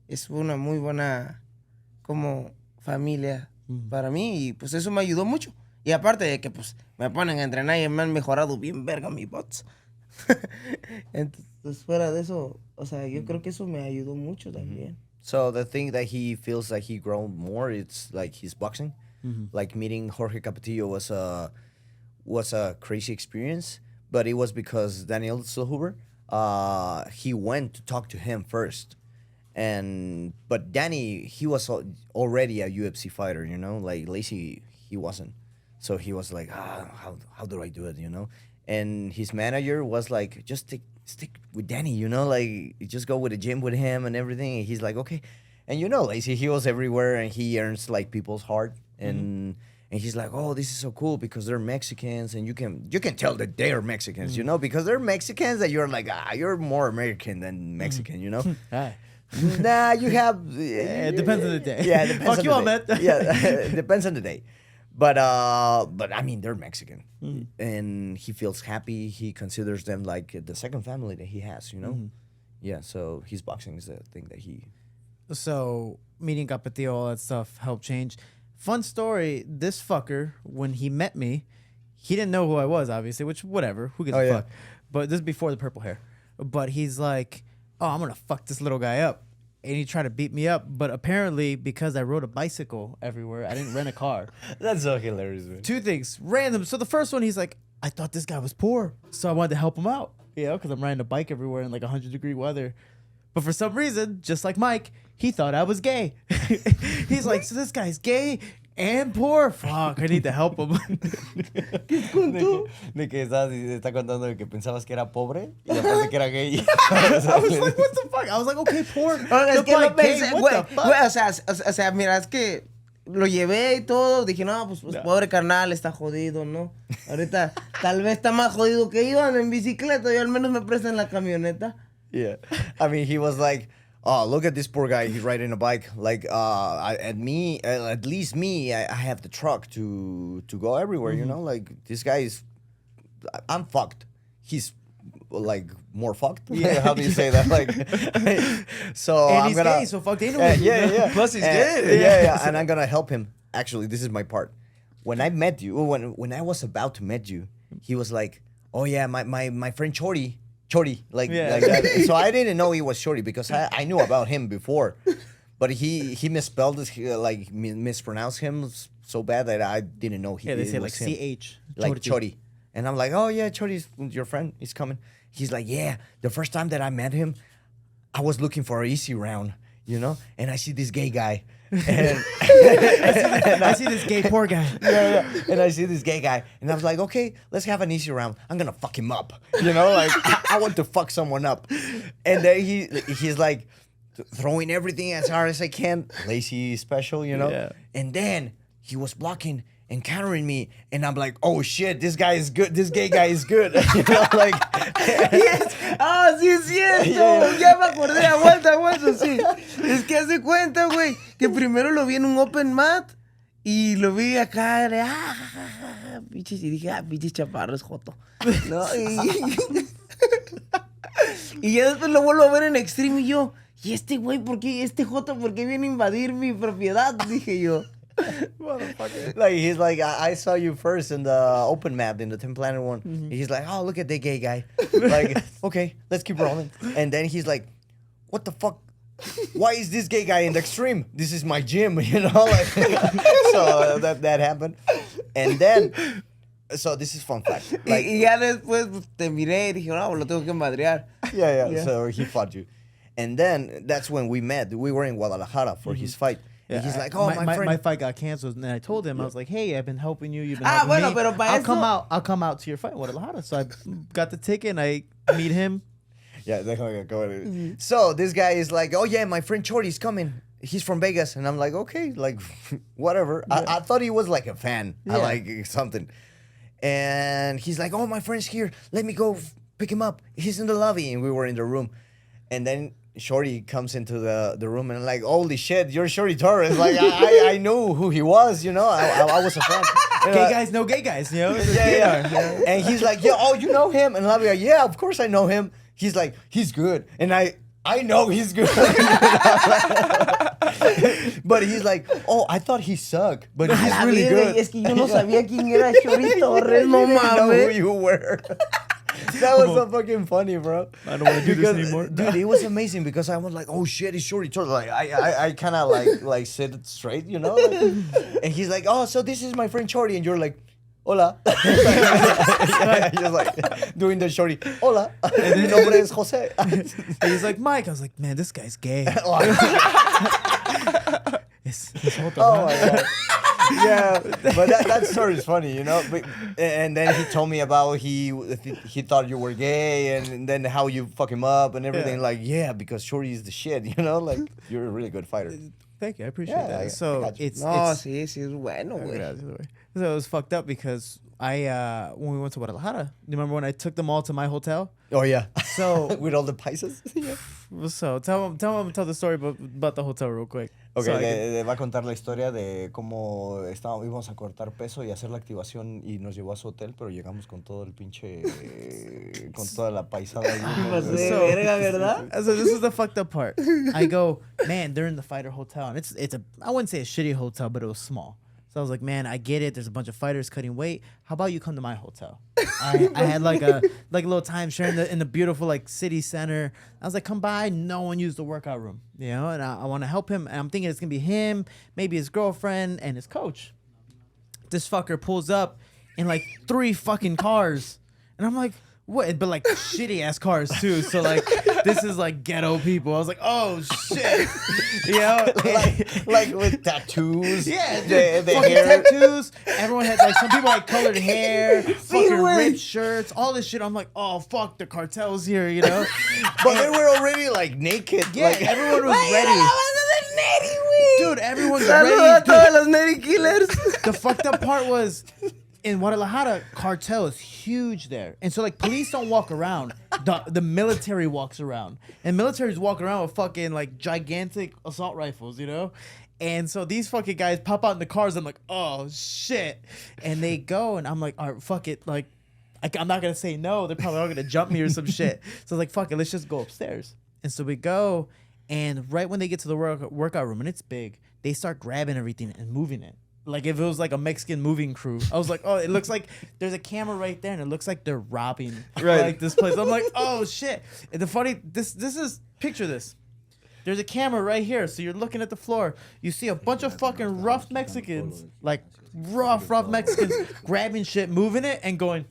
Es una muy buena como familia para mí y pues eso me ayudó mucho. Y aparte de que pues me ponen a entrenar y me han mejorado bien verga mi bots. Entonces fuera de eso, o sea, yo creo que eso me ayudó mucho también. So the thing that he feels like he grown more, it's like his boxing. Like meeting Jorge Capetillo was a crazy experience, but it was because Daniel Silhuber, he went to talk to him first. But Danny, he was already a UFC fighter, you know, like Lacey, he wasn't. So he was like, how do I do it, you know? And his manager was like, just stick with Danny, you know, like just go with the gym with him and everything. And he's like, okay. And you know, Lacey, he was everywhere and he earns like people's heart. And he's like, oh, this is so cool because they're Mexicans and you can tell that they are Mexicans, you know, because they're Mexicans that you're like, you're more American than Mexican, you know? Nah, you have... it depends on the day. Yeah, it depends Fuck on you the all, day. man. Yeah, it depends on the day. But I mean, they're Mexican. And he feels happy. He considers them like the second family that he has, you know? Yeah, so his boxing is the thing that he... So meeting Capetillo, all that stuff helped change. Fun story, this fucker, when he met me, he didn't know who I was, obviously, which, whatever, who gives a fuck. But this is before the purple hair. But he's like, oh, I'm going to fuck this little guy up. And he tried to beat me up. But apparently, because I rode a bicycle everywhere, I didn't rent a car. That's so hilarious, man. Two things, random. So the first one, he's like, I thought this guy was poor, so I wanted to help him out. You know, because I'm riding a bike everywhere in like 100-degree weather. But for some reason, just like Mike, he thought I was gay. He's like, so this guy's gay and poor. Fuck, I need to help him. De que está contando de que pensabas que era pobre y aparte que era gay. I was like, what the fuck? I was like, okay, poor. Es que but lo gay, pensé, what güey, the fuck? güey, o sea, mira, es que lo llevé y todo, dije, no, pues pobre carnal, está jodido, ¿no? Ahorita tal vez está más jodido que iban en bicicleta, yo al menos me prestan la camioneta. Yeah, I mean, he was like, "Oh, look at this poor guy. He's riding a bike. Like, at least me, I have the truck to go everywhere. You know, like this guy is, I'm fucked. He's like more fucked. Yeah, how do you say that? Like, so And I'm he's gonna, gay, so fuck anyway. yeah. Plus he's And- gay. Yeah, and I'm gonna help him. Actually, this is my part. When I met you, when I was about to meet you, he was like, "Oh yeah, my friend Shorty, like that." So I didn't know he was Shorty because I knew about him before, but he misspelled this, like mispronounced him so bad that I didn't know he. Yeah, they it say was like him. CH. Like Shorty. And I'm like, "Oh yeah, Shorty's your friend. He's coming." He's like, "Yeah, the first time that I met him, I was looking for an easy round, you know, and I see this gay guy." And I see this gay poor guy. yeah. And I see this gay guy, and I was like, okay, let's have an easy round. I'm gonna fuck him up, you know, like I want to fuck someone up. And then he's like throwing everything as hard as I can, lazy special, you know. Yeah. And then he was blocking and countering me, and I'm like, oh shit, this guy is good. This gay guy is good, you know, like. Yes. Ah, sí es cierto. Ya me acordé, aguanta, sí. Es que hace cuenta, güey, que primero lo vi en un open mat y lo vi acá de pinches, y dije, pinches chaparros, joto. ¿No? Y ya después lo vuelvo a ver en Extreme y yo, ¿y este güey por qué? ¿Este joto por qué viene a invadir mi propiedad? Dije yo. Like he's like, I saw you first in the open map in the 10 Planet one. He's like, oh, look at the gay guy. Like, okay, let's keep rolling. And then he's like, what the fuck? Why is this gay guy in the Extreme? This is my gym, you know. Like, so that happened. And then, so this is fun fact. Like, Y ya después pues, te miré y dije, no, lo tengo que madrear. yeah. So he fought you. And then that's when we met. We were in Guadalajara for his fight. And he's like, oh, my friend. My fight got canceled, and then I told him, I was like, hey, I've been helping you. You've been Ah, helping bueno, me. pero para I'll come out to your fight in Guadalajara. So I got the ticket, and I meet him. Yeah, déjame go. So this guy is like, oh yeah, my friend Shorty's coming. He's from Vegas. And I'm like, okay, like, whatever. Yeah. I thought he was like a fan. Yeah. I like something. And he's like, oh, my friend's here. Let me go pick him up. He's in the lobby. And we were in the room. And then Shorty comes into the room and I'm like, holy shit, you're Shorty Torres. Like, I knew who he was, you know. I was a fan. Gay guys know gay guys, you know? Yeah. And he's like, yeah, oh, you know him? And I'll be like, yeah, of course I know him. He's like, he's good. And I know he's good. But he's like, oh, I thought he sucked. But he's really good. Es que yo no sabía quién era Shorty Torres, no I didn't know who mames. you were. That was so fucking funny, bro. I don't want to do this anymore. Dude, it was amazing because I was like, oh shit, it's Shorty Torres. Like, I kind of like sit it straight, you know? Like, and he's like, oh, so this is my friend Shorty. And you're like, hola. Just like doing the Shorty, hola. Mi nombre es Jose. And he's like, Mike. I was like, man, this guy's gay. It's Oh my god. Yeah, but that story is funny, you know. But, and then he told me about he thought you were gay, and then how you fuck him up and everything. Yeah. Like, yeah, because Shorty is the shit, you know. Like, you're a really good fighter. Thank you. I appreciate Yeah, that. I So got you. it's No, sí es bueno, güey. So it was fucked up because I when we went to Guadalajara, you remember when I took them all to my hotel? Oh yeah. So With all the paisas. Yeah. so tell the story about the hotel real quick. Ok, So I le va a contar la historia de cómo íbamos a cortar peso y hacer la activación y nos llevó a su hotel, pero llegamos con todo el pinche, con toda la paisada. ahí, ¿no? Pues de So- verga, ¿verdad? So this is the fucked up part. I go, man, they're in the fighter hotel, and it's a I wouldn't say a shitty hotel, but it was small. So I was like, man, I get it. There's a bunch of fighters cutting weight. How about you come to my hotel? I had like a little timeshare in the beautiful like city center. I was like, come by. No one used the workout room, you know, and I want to help him. And I'm thinking it's gonna be him, maybe his girlfriend, and his coach. This fucker pulls up in like 3 fucking cars, and I'm like, What? But like shitty ass cars too. So like this is like ghetto people. I was like, oh shit, you know, like with tattoos. Yeah, the fucking hair. tattoos. Everyone had like some people had colored hair, fucking ripped shirts, all this shit. I'm like, oh fuck, the cartel's here, you know. But they were already like naked. Yeah, like, everyone was ready. Dude, everyone's Saludos a ready. todos los Navy Killers. The fucked up part was in Guadalajara, cartel is huge there, and so like police don't walk around. The military walks around, and militaries walk around with fucking like gigantic assault rifles, you know. And so these fucking guys pop out in the cars. I'm like, oh shit, and they go, and I'm like, all right, fuck it, like. I'm not gonna say no. They're probably all gonna jump me or some shit. So I was like, fuck it, let's just go upstairs. And so we go, and right when they get to the workout room, and it's big, they start grabbing everything and moving it. Like if it was like a Mexican moving crew. I was like, oh, it looks like there's a camera right there, and it looks like they're robbing like this place. I'm like, oh shit. And the funny, this is, picture this. There's a camera right here, so you're looking at the floor. You see a bunch of fucking rough Mexicans, like rough Mexicans, grabbing shit, moving it, and going,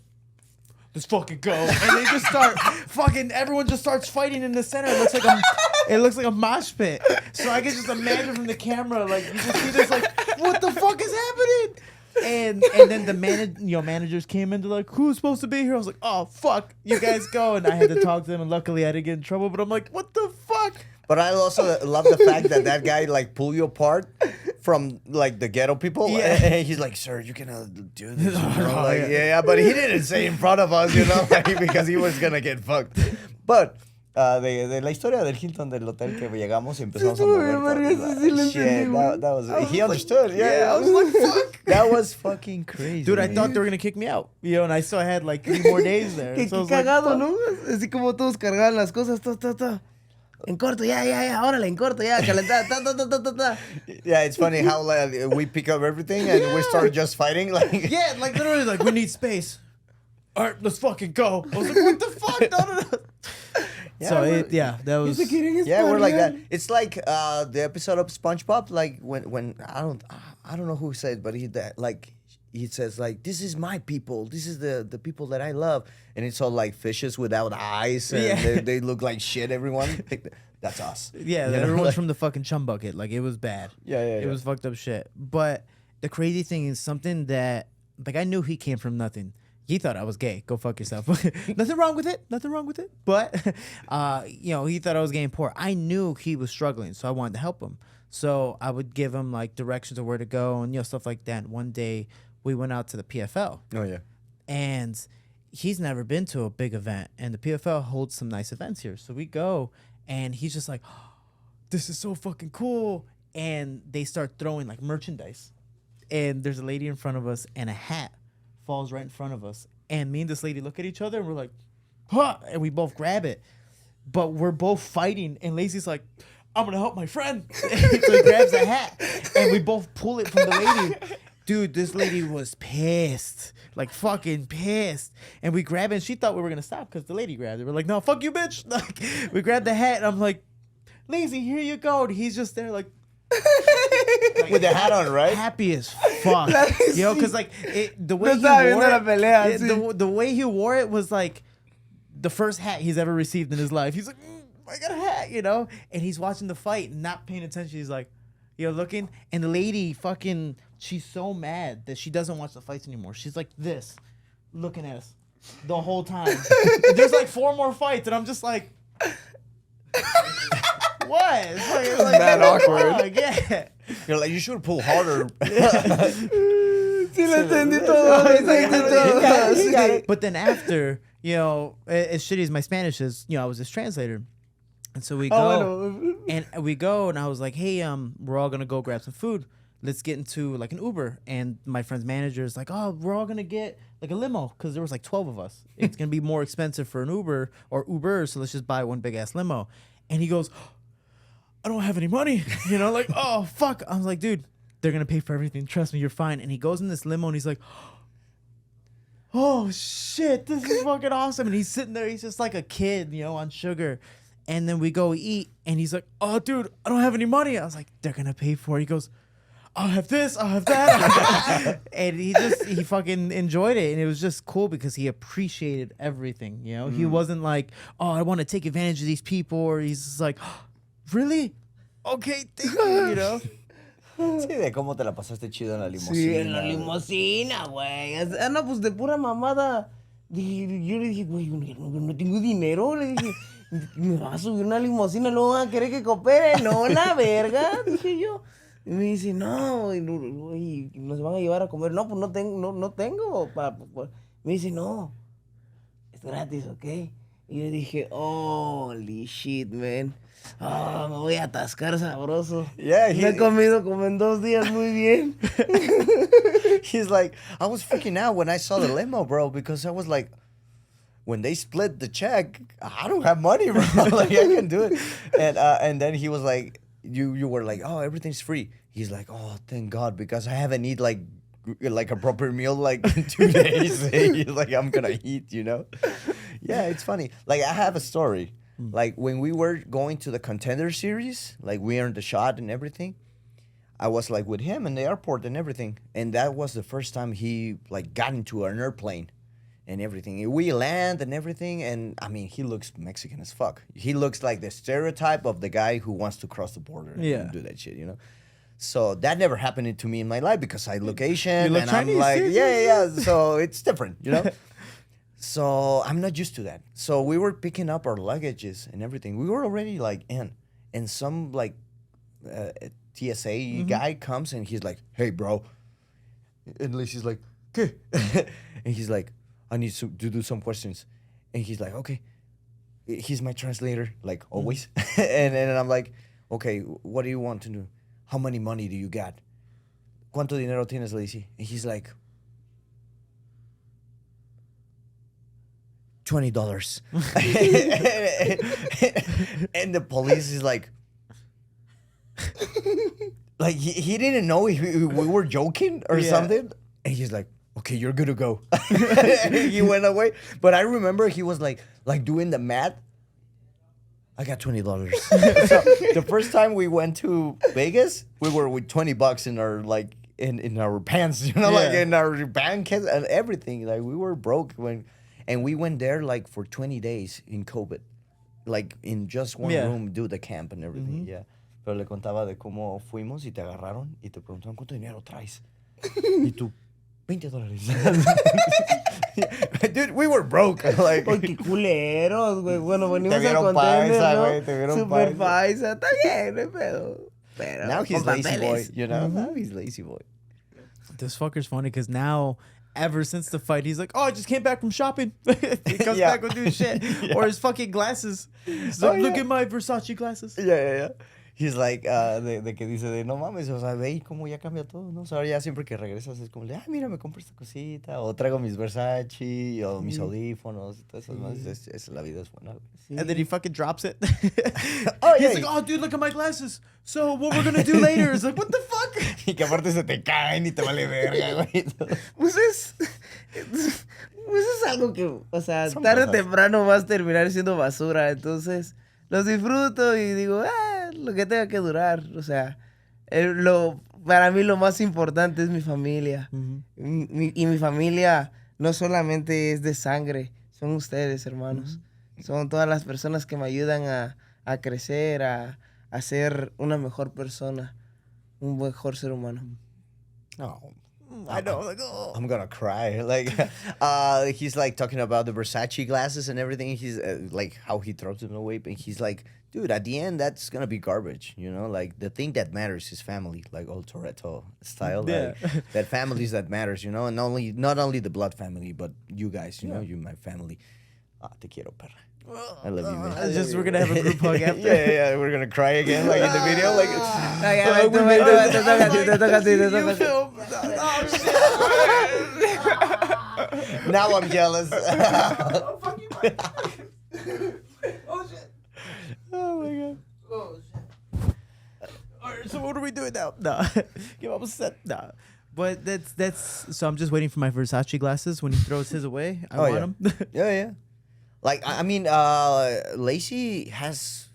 let's fucking go. And they just start fucking, everyone just starts fighting in the center. It looks like a mosh pit. So I can just imagine from the camera, like you just see this, like, what the fuck is happening? And then the managers came in, they're like, who's supposed to be here? I was like, oh fuck, you guys go. And I had to talk to them, and luckily I didn't get in trouble. But I'm like, what the fuck? But I also love the fact that guy like pull you apart from like the ghetto people. Yeah. And he's like, sir, you cannot do this. You know? Like, yeah, but he didn't say in front of us, you know, like, because he was gonna get fucked. But de la historia del Hilton del hotel que llegamos y empezamos a mover. Shit, that was he understood. Yeah, I was like, fuck. That was fucking crazy. Dude, I thought they were gonna kick me out, you know, and I still had like 3 more days there. Qué So I was cagado, like, ¿no? Así como todos cargaban las cosas, ta. En corto, ya, órale, en corto, ya, calentar, ta. Yeah, it's funny how like, we pick up everything and we start just fighting. Like, yeah, like literally, like we need space. All right, let's fucking go. I was like, what the fuck? No. Yeah, So that was. yeah, we're like that. It's like the episode of SpongeBob, like when I don't know who said, but he says like, this is my people, this is the people that I love, and it's all like fishes without eyes, and they look like shit. Everyone, that's us. Yeah, You know, everyone's like- from the fucking chum bucket. Like it was bad. It was fucked up shit. But the crazy thing is something that like I knew he came from nothing. He thought I was gay. Go fuck yourself. Nothing wrong with it. But, he thought I was getting poor. I knew he was struggling, so I wanted to help him. So I would give him like directions of where to go and stuff like that. One day we went out to the PFL. Oh yeah. And he's never been to a big event, and the PFL holds some nice events here. So we go, and he's just like, oh, this is so fucking cool. And they start throwing like merchandise. And there's a lady in front of us, and a hat falls right in front of us. And me and this lady look at each other, and we're like, huh, and we both grab it. But we're both fighting, and Lacey's like, I'm gonna help my friend. So he grabs the hat, and we both pull it from the lady. Dude, this lady was pissed. Like, fucking pissed. And we grab it, and she thought we were gonna stop because the lady grabbed it. We're like, no, fuck you, bitch. Like, we grabbed the hat, and I'm like, Lazy, here you go. And he's just there, like with the hat on, right? Happy as fuck. Because like the way he estaba wore viendo la it, pelea, sí. the way he wore it was like the first hat he's ever received in his life. He's like, I got a hat, and he's watching the fight, not paying attention. He's like, looking, and the lady fucking, she's so mad that she doesn't watch the fights anymore. She's like this, looking at us the whole time. There's like 4 more fights, and I'm just like, what? It's like Mad awkward. Yeah. You're like, you should pull harder. Sí, lo entendí todo. But then after, as shitty as my Spanish is, I was his translator. And so we go, and I was like, hey, we're all going to go grab some food. Let's get into like an Uber. And my friend's manager is like, oh, we're all going to get like a limo because there was like 12 of us. It's going to be more expensive for an Uber or Uber, so let's just buy one big ass limo. And he goes, I don't have any money. Like, oh, fuck. I was like, dude, they're going to pay for everything. Trust me, you're fine. And he goes in this limo and he's like, oh, shit, this is fucking awesome. And he's sitting there. He's just like a kid, on sugar. And then we go eat. And he's like, oh, dude, I don't have any money. I was like, they're going to pay for it. He goes, I'll have this, I'll have that. And he fucking enjoyed it. And it was just cool because he appreciated everything, you know? He wasn't like, oh, I want to take advantage of these people. Or he's just like, oh, really? Okay, thank you, you know? Sí, de cómo te la pasaste chido en la limusina. Sí, en la limusina, güey. No, pues de pura mamada. Yo le dije, güey, no tengo dinero. Le dije, me vas a subir una limusina, luego van a querer que coopere. No, la verga, dije yo. Y me dice, no, y nos van a llevar a comer. No, pues no tengo. Me dice, no, es gratis, ¿ok? Y yo dije, holy shit, man. Me voy a atascar sabroso. Yeah, me he comido como en 2 días muy bien. He's like, I was freaking out when I saw the limo, bro, because I was like, when they split the check, I don't have money, bro. Like, I can do it. And then he was like, you were like, oh, everything's free. He's like, oh, thank God, because I haven't eaten like a proper meal like in 2 days. He's like, I'm gonna eat, you know? Yeah, it's funny. Like, I have a story. Like, when we were going to the Contender Series, like, we earned the shot and everything, I was, like, with him in the airport and everything. And that was the first time he, like, got into an airplane and everything. And we land and everything, and, I mean, he looks Mexican as fuck. He looks like the stereotype of the guy who wants to cross the border and do that shit, you know? So that never happened to me in my life because I look Asian, look and Chinese, I'm like, too. yeah. So it's different, you know? So I'm not used to that. So we were picking up our luggages and everything. We were already like in, and some like TSA guy comes and he's like, "Hey, bro," and Lacey's like, "Okay," and he's like, "I need to do some questions," and he's like, "Okay." He's my translator, like always, and I'm like, "Okay, what do you want to do? How many money do you got? ¿Cuánto dinero tienes, Lacey?" And he's like, $20. And the police is like he didn't know if we were joking or something. And he's like, okay, you're good to go. And he went away. But I remember he was like doing the math. I got $20. So the first time we went to Vegas, we were with $20 in our like in our pants, you know, like in our bank and everything. Like, we were broke and we went there like for 20 days in COVID, like in just one room, do the camp and everything. Yeah. Pero le contaba de cómo fuimos y te agarraron y te preguntaron cuánto dinero traes. Y tú, $20. Dude, we were broke. Like, Ay, qué culeros, güey. Bueno, venimos vieron a Contender, paisa, ¿no? güey, te vieron Super paisa. paisa. Está bien, no hay pedo. Pero now he's con lazy papeles. boy, you know? Now he's lazy boy. This fucker's funny because now, ever since the fight, he's like, oh, I just came back from shopping. He comes back with new shit. Or his fucking glasses. He's like, look at my Versace glasses. Yeah. He's like, de que dice de no mames, o sea, ve cómo ya cambia todo, ¿no? O sea, ahora ya siempre que regresas es como de, mira, me compro esta cosita, o traigo mis Versace, o mis audífonos, y todas esas más. La vida es buena. And then he fucking drops it. Oh, He's yeah. like, oh, dude, look at my glasses. So what we're gonna do later is like, what the fuck? Y que aparte se te caen y te vale verga, güey. Pues es algo que, o sea, Son tarde o cosas. temprano vas a terminar siendo basura. Entonces, los disfruto y digo, lo que tenga que durar. O sea, para mí lo más importante es mi familia. Y mi familia no solamente es de sangre, son ustedes, hermanos. Son todas las personas que me ayudan a crecer, a ser una mejor persona, un mejor ser humano. Oh. I know. Like, oh. I'm gonna cry. Like, he's like talking about the Versace glasses and everything. He's like how he throws them away, and he's like, dude, at the end, that's gonna be garbage. You know, like the thing that matters is family, like old Toretto style. Yeah. Like, that family's that matters. You know, and not only the blood family, but you guys. You know, you're my family. Te quiero, perra. I love you, man. It's just we're gonna have a group hug after. Yeah. We're gonna cry again, like in the video, like. You film. Oh shit. Now I'm jealous. Oh shit. Oh my god. Oh shit. All right, so what are we doing now? No, give up a set. No, but that's. So I'm just waiting for my Versace glasses. When he throws his away, I want them. Yeah. Like, I mean, Lacey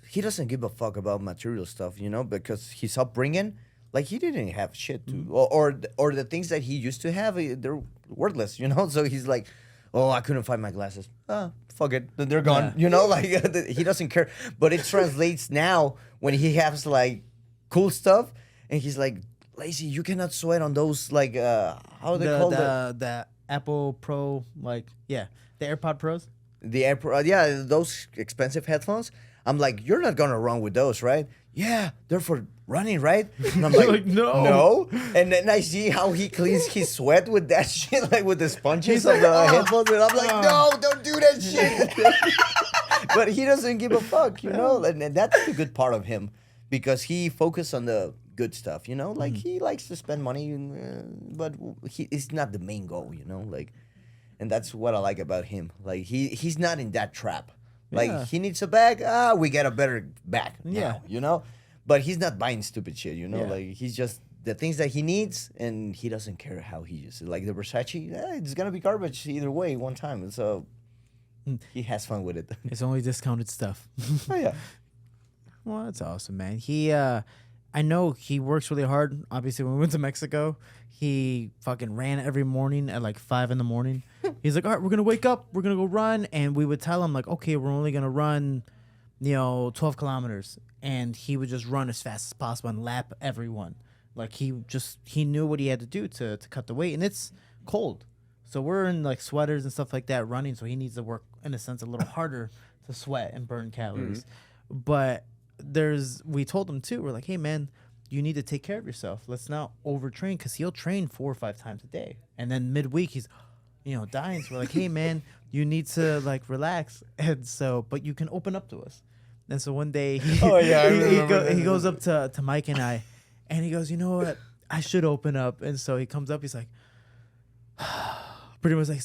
he doesn't give a fuck about material stuff, you know, because his upbringing, Like he didn't have shit to, or the things that he used to have, they're worthless, you know. So he's like, oh, I couldn't find my glasses. Fuck it, they're gone. Yeah. You know, like he doesn't care. But it translates now when he has like cool stuff, and he's like, lazy, you cannot sweat on those like how they call the Apple Pro, like the AirPod Pros. the AirPod, those expensive headphones. I'm like, you're not gonna run with those, right? Yeah, they're for running, right? And I'm like, no. And then I see how he cleans his sweat with that shit, like with the sponges of the headphones. And I'm like, no, don't do that shit. But he doesn't give a fuck, you know? And that's the good part of him because he focuses on the good stuff, you know? Like, he likes to spend money, but it's not the main goal, you know? Like, and that's what I like about him. Like, he's not in that trap. Like, he needs a bag, we get a better bag now, you know? But he's not buying stupid shit, you know? Yeah. Like, he's just the things that he needs, and he doesn't care how he uses it. Like, the Versace, it's gonna be garbage either way one time. And so, he has fun with it. It's only discounted stuff. Oh, yeah. Well, that's awesome, man. I know he works really hard. Obviously, when we went to Mexico, he fucking ran every morning at like 5 a.m. He's like, all right, we're going to wake up. We're going to go run. And we would tell him like, okay, we're only going to run, 12 kilometers. And he would just run as fast as possible and lap everyone. Like he knew what he had to do to cut the weight. And it's cold. So we're in like sweaters and stuff like that running. So he needs to work, in a sense, a little harder to sweat and burn calories. But we told him too, we're like, hey man, you need to take care of yourself. Let's not overtrain, because he'll train 4 or 5 times a day, and then midweek he's dying. So we're like, hey man, you need to like relax. And so, but you can open up to us. And so one day he goes up to Mike and I, and he goes, you know what, I should open up. And so he comes up, he's like pretty much like,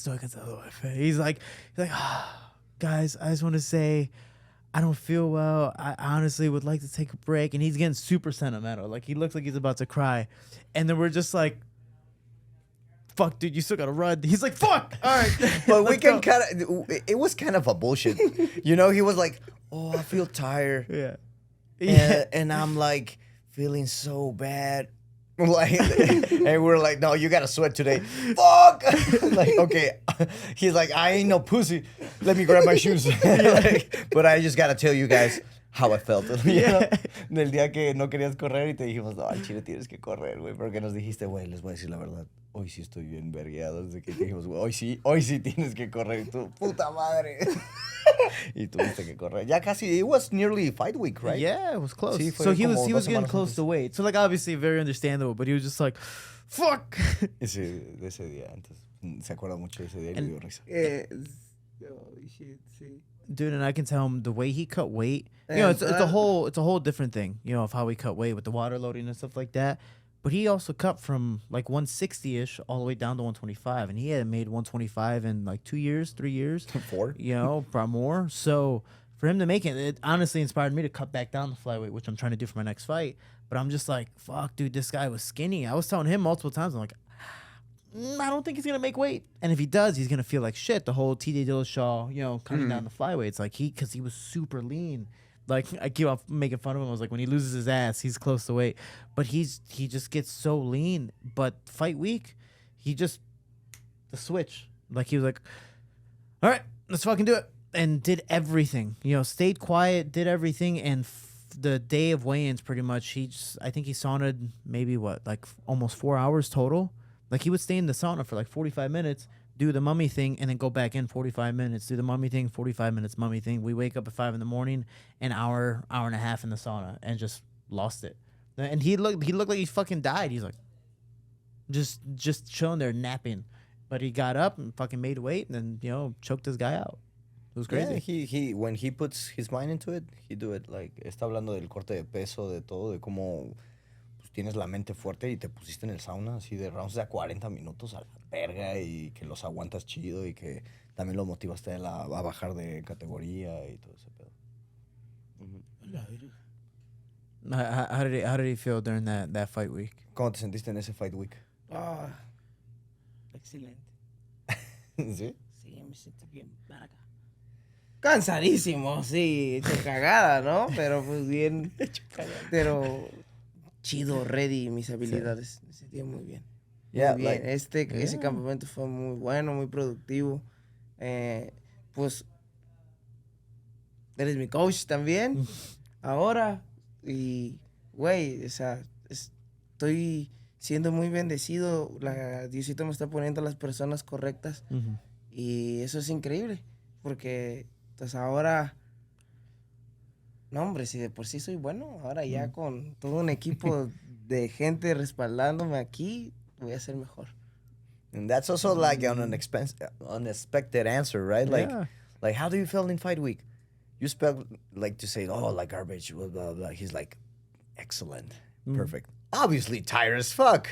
he's like guys, I just want to say I don't feel well. I honestly would like to take a break. And he's getting super sentimental. Like, he looks like he's about to cry. And then we're just like, fuck, dude, you still got to run. He's like, fuck. All right. But we can it was kind of a bullshit. You know, he was like, oh, I feel tired. Yeah. And I'm like, feeling so bad. Like, and we're like, no, you gotta sweat today. Fuck. Like, okay. He's like, I ain't no pussy. Let me grab my shoes. Like, but I just gotta tell you guys how I felt. You know? Del día que no querías correr y te dijimos, no, al chile tienes que correr, güey. Porque nos dijiste, güey, les voy a decir la verdad. Hoy sí estoy bien vergueado. Desde que te dijimos, güey, hoy sí tienes que correr. Y tú, puta madre. Y tuviste que correr. Ya casi, it was nearly fight week, right? Yeah, it was close. Sí, so he was 2 getting semanas close antes. to weight. So like, obviously very understandable, but he was just like, fuck. De ese día antes. Se acuerda mucho de ese día y le dio risa. Dude, and I can tell him the way he cut weight. It's a whole different thing. Of how he cut weight with the water loading and stuff like that. But he also cut from like 160-ish all the way down to 125, and he had made 125 in like 2 years, 3 years. 4. Probably more. So for him to make it, it honestly inspired me to cut back down the flyweight, which I'm trying to do for my next fight. But I'm just like, fuck, dude, this guy was skinny. I was telling him multiple times, I'm like, I don't think he's gonna make weight, and if he does, he's gonna feel like shit. The whole TJ Dillashaw, cutting down the flyweights, like because he was super lean. Like, I keep on making fun of him. I was like, when he loses his ass, he's close to weight, but he just gets so lean. But fight week, the switch. Like, he was like, all right, let's fucking do it, and did everything. Stayed quiet, did everything, and the day of weigh-ins, pretty much, I think he saunaed maybe almost 4 hours total. Like, he would stay in the sauna for like 45 minutes, do the mummy thing, and then go back in 45 minutes, do the mummy thing, 45 minutes, mummy thing. We wake up at 5 a.m, an hour and a half in the sauna, and just lost it. And he looked like he fucking died. He's like, just chilling there napping. But he got up and fucking made weight, and then, choked this guy out. It was crazy. Yeah, he when he puts his mind into it, he do it. Like, está hablando del corte de peso, de todo, de cómo tienes la mente fuerte y te pusiste en el sauna así de rounds de a 40 minutos a la verga y que los aguantas chido y que también lo motivaste a bajar de categoría y todo ese pedo. How did he feel during that fight week? ¿Cómo te sentiste en ese fight week? Excelente. ¿Sí? Sí, me siento bien verga. Cansadísimo, sí, hecho cagada, ¿no? Pero pues bien. Pero chido, ready, mis habilidades. Me sentía muy bien. Yeah, Muy bien. like Ese campamento fue muy bueno, muy productivo. Pues eres mi coach también. Ahora. Y, güey, o sea, estoy siendo muy bendecido. Diosito me está poniendo a las personas correctas. Y eso es increíble. Porque, pues ahora. No, hombre, si de por sí soy bueno, ahora ya con todo un equipo de gente respaldándome aquí, voy a ser mejor. and that's also like an unexpected answer, right? Yeah. Like how do you feel in fight week? You expect like to say, oh, like garbage, blah blah blah. He's like, excellent, perfect. Obviously tired as fuck,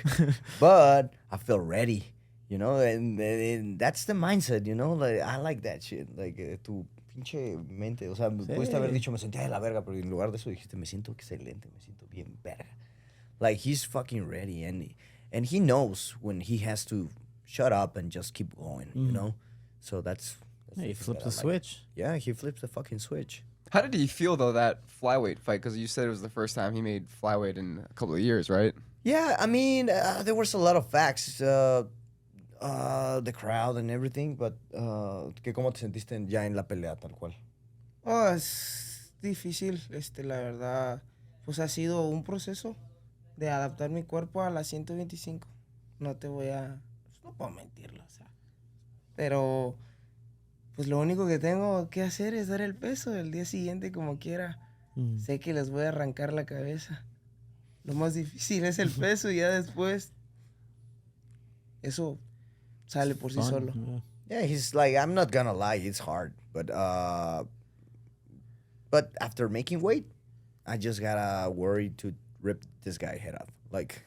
but I feel ready, you know. And that's the mindset, you know. Like I like that shit. Like tu pinche mente, o sea, pudiste haber dicho me sentía de la verga, pero en lugar de eso dijiste me siento excelente, me siento bien verga. Like he's fucking ready, and he knows when he has to shut up and just keep going, you know. So that's Yeah, the he thing flips that the I like. switch. Yeah, he flips the fucking switch. How did he feel though that flyweight fight? Because you said it was the first time he made flyweight in a couple of years, right? Yeah, I mean, there was a lot of facts, the crowd and everything, but que cómo te sentiste ya en la pelea tal cual. Oh, es difícil, la verdad, pues ha sido un proceso de adaptar mi cuerpo a las 125. No te voy a, pues no puedo mentirlo, o sea. Pero, pues lo único que tengo que hacer es dar el peso el día siguiente como quiera. Sé que les voy a arrancar la cabeza. Lo más difícil es el peso y ya después eso sale por sí Fun, solo. Yeah, he's like, I'm not gonna lie, it's hard, but after making weight, I just gotta worry to rip this guy head off, like,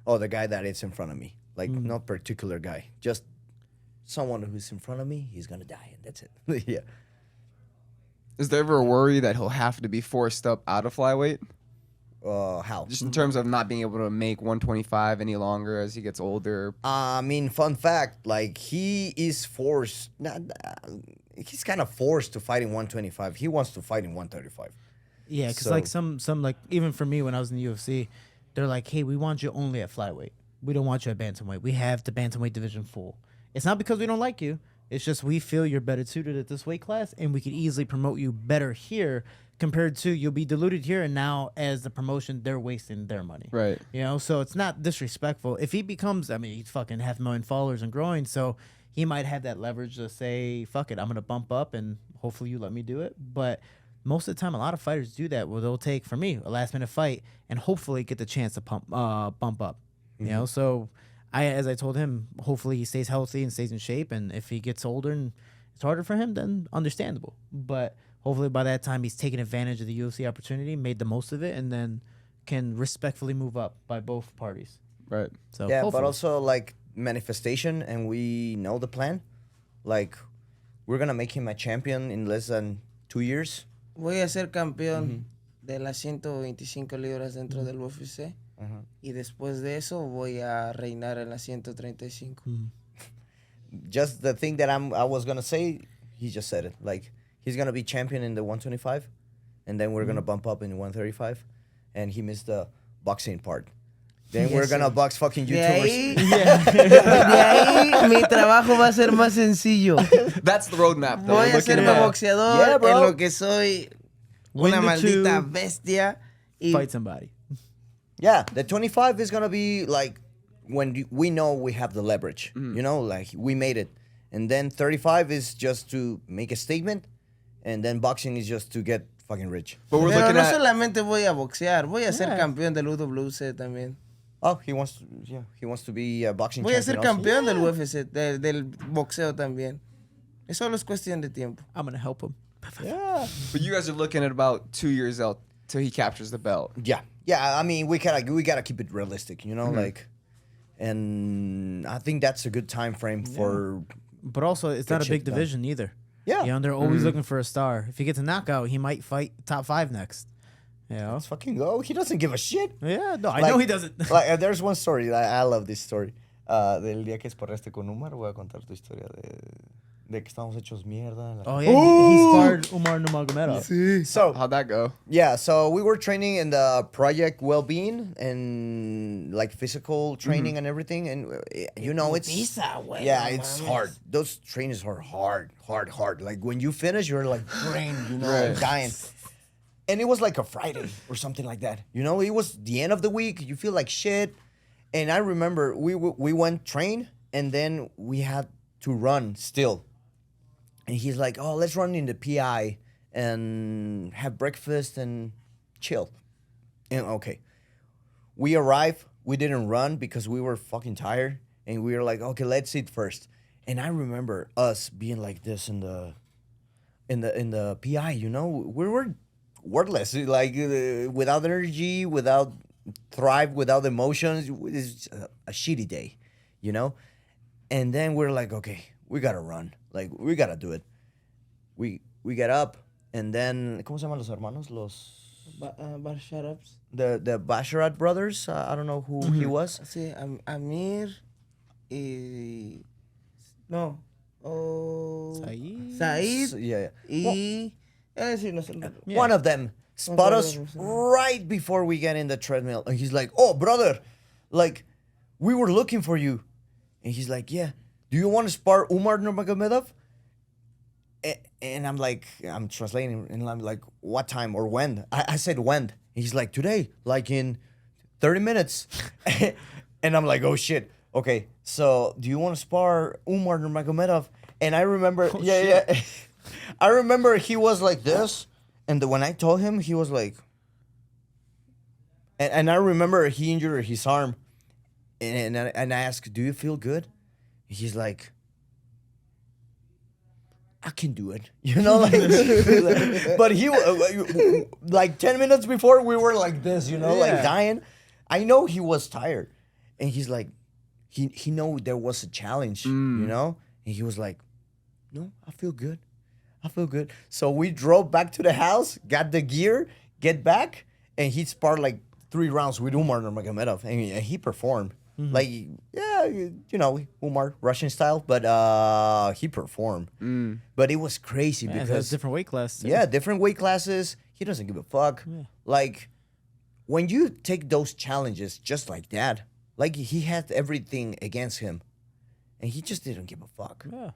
oh, the guy that is in front of me, like, not particular guy, just someone who's in front of me, he's gonna die, and that's it. Yeah. Is there ever a worry that he'll have to be forced up out of flyweight? How? Just in terms of not being able to make 125 any longer as he gets older. I mean, fun fact, like, he is forced, he's kind of forced to fight in 125. He wants to fight in 135. Yeah, because So- like some like even for me when I was in the UFC, they're like, hey, we want you only at flyweight. We don't want you at bantamweight. We have the bantamweight division full. It's not because we don't like you. It's just we feel you're better suited at this weight class, and we could easily promote you better here compared to you'll be diluted here, and now as the promotion, they're wasting their money. Right. You know, so it's not disrespectful. If he becomes, I mean, he's fucking 500,000 followers and growing, so he might have that leverage to say, fuck it, I'm going to bump up, and hopefully you let me do it. But most of the time, a lot of fighters do that, where they'll take, for me, a last-minute fight and hopefully get the chance to bump up. You know, so as I told him, hopefully he stays healthy and stays in shape, and if he gets older and it's harder for him, then understandable. But hopefully by that time he's taken advantage of the UFC opportunity, made the most of it, and then can respectfully move up by both parties. Right. So Yeah, hopefully. but also, like, manifestation, and we know the plan. Like, we're gonna make him a champion in less than 2 years. Voy a ser campeón de las 125 libras dentro del UFC. Y después de eso voy a reinar en las 135. Just the thing that I was gonna say, he just said it. Like, he's gonna be champion in the 125, and then we're gonna bump up in 135, and he missed the boxing part. Then we're Yes, gonna sir. box fucking De YouTubers. ahí, de ahí mi trabajo va a ser más sencillo. That's the roadmap, though. Voy We're a ser looking at- boxeador Yeah, bro. en lo que soy Win una the maldita two, bestia. Y fight somebody. Yeah, the 25 is gonna be like when we know we have the leverage. You know, like we made it, and then 35 is just to make a statement, and then boxing is just to get fucking rich. But we're Pero looking no at... solamente voy a boxear, voy a ser Yeah. campeón del UWC también. Oh, he wants to be a boxing Voy a champion ser also. campeón del UFC, del boxeo también. Eso solo es cuestión de tiempo. I'm going to help him. Yeah. But you guys are looking at about 2 years out till he captures the belt. Yeah. I mean, we gotta keep it realistic, you know, like, and I think that's a good time frame for. But also, it's Get not a big shit done. division either. Yeah. You know, they're always looking for a star. If he gets a knockout, he might fight top 5 next. You know? Let's fucking go. He doesn't give a shit. Yeah, no, I Like- know he doesn't. Like, there's one story. I love this story. Del día que esporraste con Umar, voy a contar tu historia de que estamos hechos mierda. Oh yeah, he sparred Umar Nurmagomedov. Sí. So How'd that go? yeah, so we were training in the Project Wellbeing and like physical training and everything, and you know it's Putiza, güey, yeah, no it's mames. hard. Those trainings are hard. Like when you finish, you're like drained, you know, Right. dying. And it was like a Friday or something like that. You know, it was the end of the week. You feel like shit. And I remember we went train, and then we had to run still. And he's like, oh, let's run in the PI and have breakfast and chill. And okay. We arrived. We didn't run because we were fucking tired. And we were like, okay, let's eat first. And I remember us being like this in the PI, you know? We were wordless, like without energy, without thrive, without emotions. It's a shitty day, you know? And then we're like, okay, we gotta run. Like, we gotta do it. We get up, and then, ¿cómo se llaman los hermanos? Bar shut-ups. The Basharat brothers. I don't know who he was. Sí, Amir y... No. Oh... Saeed? Said. So, yeah. Y... Sí, no sé. Yeah. One of them spot us Whatever. right before we get in the treadmill. And he's like, oh, brother, like, we were looking for you. And he's like, yeah. Do you want to spar Umar Nurmagomedov? And I'm like, I'm translating, and I'm like, what time or when? I said when. He's like, today, like in 30 minutes. And I'm like, oh shit. Okay, so do you want to spar Umar Nurmagomedov? And I remember, yeah. I remember he was like this, and when I told him, he was like, and I remember he injured his arm, and I asked, do you feel good? He's like, I can do it, you know, like, but he, like 10 minutes before, we were like this, you know, like dying. I know he was tired, and he's like, he know there was a challenge, you know, and he was like, no, I feel good. So we drove back to the house, got the gear, get back, and he sparred like 3 rounds with Umar Nurmagomedov, and he performed. Like, yeah, you know, Umar, Russian style, but he performed. But it was crazy Yeah, that's because different weight class. too. yeah, different weight classes. He doesn't give a fuck. Like, when you take those challenges just like that, like he had everything against him, and he just didn't give a fuck. Yeah.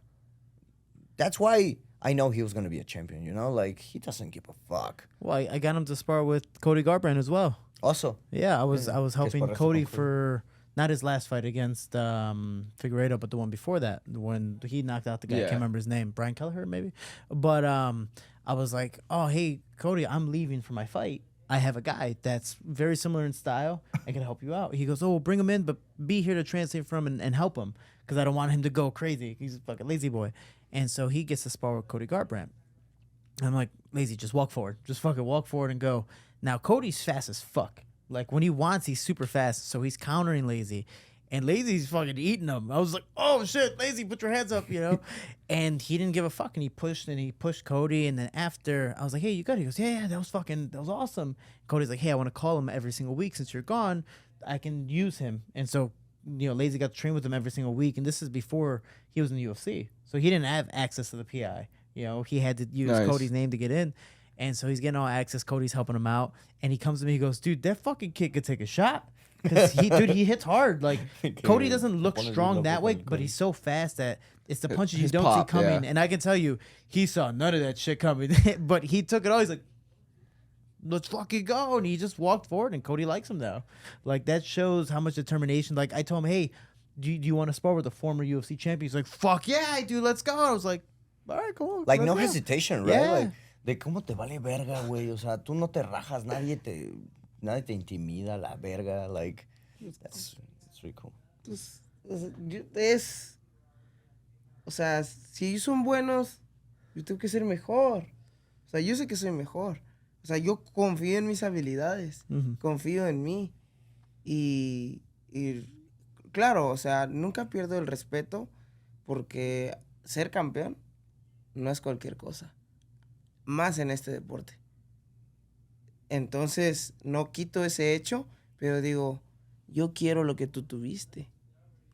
That's why I know he was gonna be a champion. You know, like he doesn't give a fuck. Well, I got him to spar with Cody Garbrandt as well. Also, Yeah, I was helping por eso Cody concluyo. for not his last fight against Figueiredo, but the one before that, when he knocked out the guy. I Yeah. can't remember his name, Brian Kelleher maybe. But I was like, oh hey Cody, I'm leaving for my fight. I have a guy that's very similar in style. I can help you out. He goes, oh, well, bring him in, but be here to translate from and help him because I don't want him to go crazy. He's a fucking lazy boy. And so he gets to spar with Cody Garbrandt. I'm like, lazy, just walk forward. Just fucking walk forward and go. Now, Cody's fast as fuck. Like, when he wants, he's super fast. So he's countering Lazy. And Lazy's fucking eating him. I was like, oh, shit, Lazy, put your hands up, you know? And he didn't give a fuck. And he pushed Cody. And then after, I was like, hey, you got it? He goes, yeah, that was awesome. Cody's like, hey, I want to call him every single week. Since you're gone, I can use him. And so, you know, Lazy got to train with him every single week. And this is before he was in the UFC. So he didn't have access to the PI. You know, he had to use Nice. Cody's name to get in. And so he's getting all access. Cody's helping him out. And he comes to me, he goes, dude, that fucking kid could take a shot. Because he hits hard. Like, Cody doesn't look strong that way, but he's so fast that it's the punches you His don't pop, see coming. yeah. And I can tell you, he saw none of that shit coming. But he took it all. He's like, let's fucking go. And he just walked forward, and Cody likes him now. Like, that shows how much determination. Like, I told him, hey, do you want to spar with a former UFC champion? He's like, fuck yeah, I do. Let's go. I was like, all right, cool. like let's no go. hesitation, right? Yeah. Like, de cómo te vale verga, güey. O sea, tú no te rajas, nadie te intimida la verga. Like, that's really cool. Pues, o sea, si ellos son buenos, yo tengo que ser mejor. O sea, yo sé que soy mejor. O sea, yo confío en mis habilidades, confío en mí. Y claro, o sea, nunca pierdo el respeto porque ser campeón no es cualquier cosa. Más en este deporte. Entonces, no quito ese hecho, pero digo, yo quiero lo que tú tuviste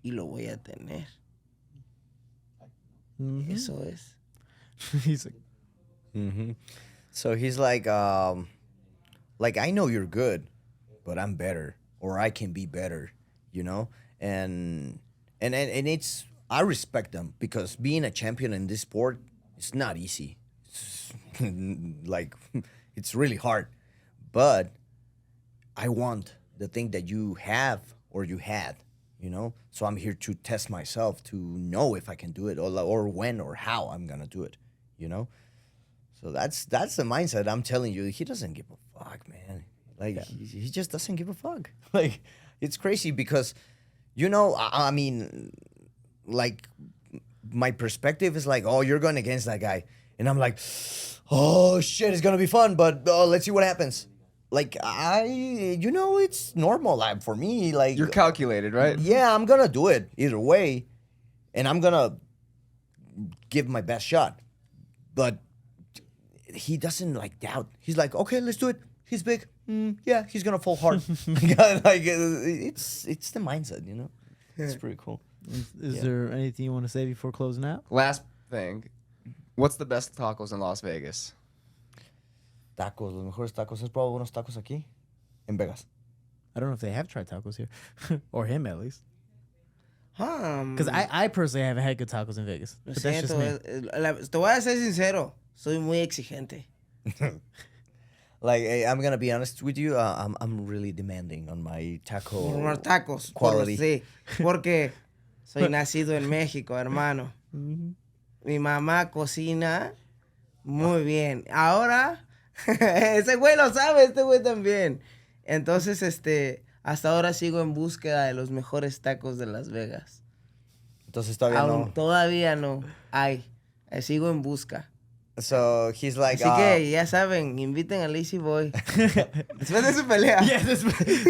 y lo voy a tener. Eso es. He's like, So he's like I know you're good, but I'm better, or I can be better, you know. And it's I respect them because being a champion in this sport is not easy. It's like it's really hard, but I want the thing that you have or you had, you know. So I'm here to test myself to know if I can do it or when or how I'm gonna do it, you know. So that's the mindset. I'm telling you, he doesn't give a fuck, man. Like he just doesn't give a fuck. Like it's crazy because, you know, I mean, like my perspective is like, oh, you're going against that guy, and I'm like, oh shit, it's gonna be fun, but let's see what happens. Like you know, it's normal. Like, for me, like You're calculated, right? yeah, I'm gonna do it either way, and I'm gonna give my best shot. But he doesn't like doubt. He's like, okay, let's do it. He's big. Yeah, he's gonna fall hard. Like it's the mindset, you know. It's pretty cool. is there anything you want to say before closing out? Last thing, what's the best tacos in Las Vegas? Tacos, los mejores tacos. ¿Has probado buenos tacos aquí en Vegas? I don't know if they have tried tacos here, or him at least. Because Because I personally haven't had good tacos in Vegas. Lo But that's just siento, me. te voy a ser sincero, soy muy exigente. Like, I'm gonna be honest with you. I'm really demanding on my taco Por unos tacos. quality. Sí, porque soy nacido en México, hermano. Mi mamá cocina muy bien. Ahora, ese güey lo sabe, este güey también. Entonces, hasta ahora sigo en búsqueda de los mejores tacos de Las Vegas. Entonces todavía no. Todavía no hay. Sigo en busca. So he's like, Así que ya saben, inviten a Lazy Boy. Después de su pelea. Yeah,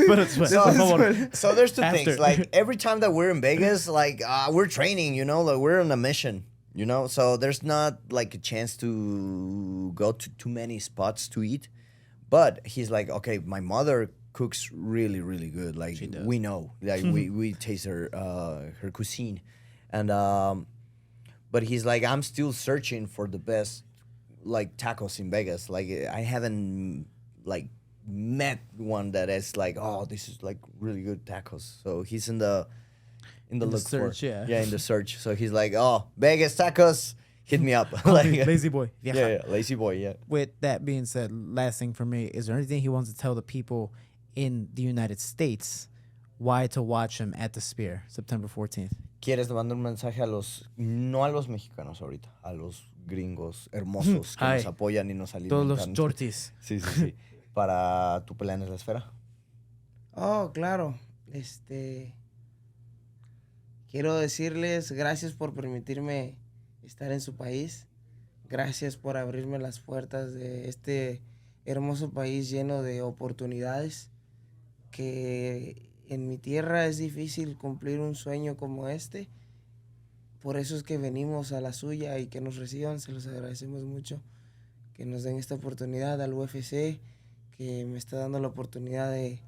but it's por favor. so there's two After. things. Like every time that we're in Vegas, like we're training, you know, like we're on a mission, you know. So there's not like a chance to go to too many spots to eat. But he's like, okay, my mother cooks really, really good. Like we know, like we taste her cuisine, and but he's like, I'm still searching for the best like tacos in Vegas. Like I haven't like met one that is like, oh, this is like really good tacos. So he's in the look search, for yeah. in the search. So he's like, oh, Vegas tacos, hit me up. Like, Lazy boy. yeah, lazy boy, yeah. With that being said, last thing for me, is there anything he wants to tell the people in the United States why to watch him at the Spear, September 14th? ¿Quieres mandar un mensaje no a los mexicanos ahorita, a los gringos hermosos que nos apoyan y nos Todos alimentan? los shorties. Sí, para tu pelea en la esfera. Oh, claro. Quiero decirles gracias por permitirme estar en su país. Gracias por abrirme las puertas de este hermoso país lleno de oportunidades. Que en mi tierra es difícil cumplir un sueño como este. Por eso es que venimos a la suya y que nos reciban. Se los agradecemos mucho. Que nos den esta oportunidad al UFC, que me está dando la oportunidad de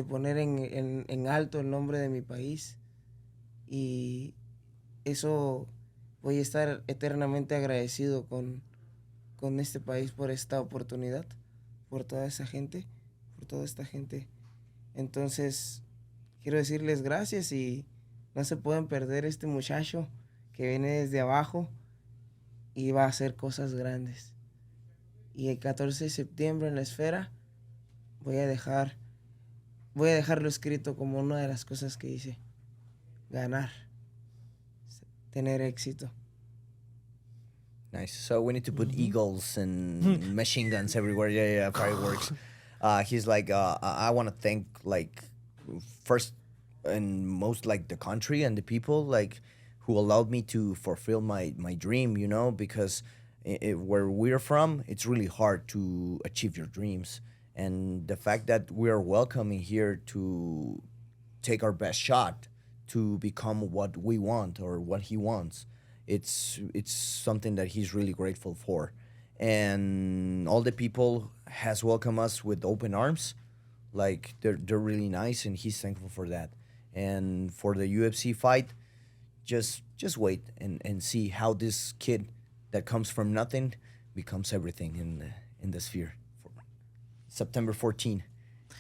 poner en alto el nombre de mi país. Y eso voy a estar eternamente agradecido con este país por esta oportunidad, por toda esa gente, por toda esta gente. Entonces, quiero decirles gracias y no se pueden perder este muchacho que viene desde abajo y va a hacer cosas grandes. Y el 14 de septiembre en la esfera voy a dejarlo escrito como una de las cosas que hice. Ganar. Tener éxito. Nice. So we need to put eagles and machine guns everywhere. Yeah, fireworks. He's like, I want to thank like first and most like the country and the people like who allowed me to fulfill my dream. You know, because where we're from, it's really hard to achieve your dreams, and the fact that we are welcoming here to take our best shot to become what we want or what he wants. It's something that he's really grateful for. And all the people has welcomed us with open arms. Like they're really nice and he's thankful for that. And for the UFC fight, just wait and see how this kid that comes from nothing becomes everything in the sphere. September 14.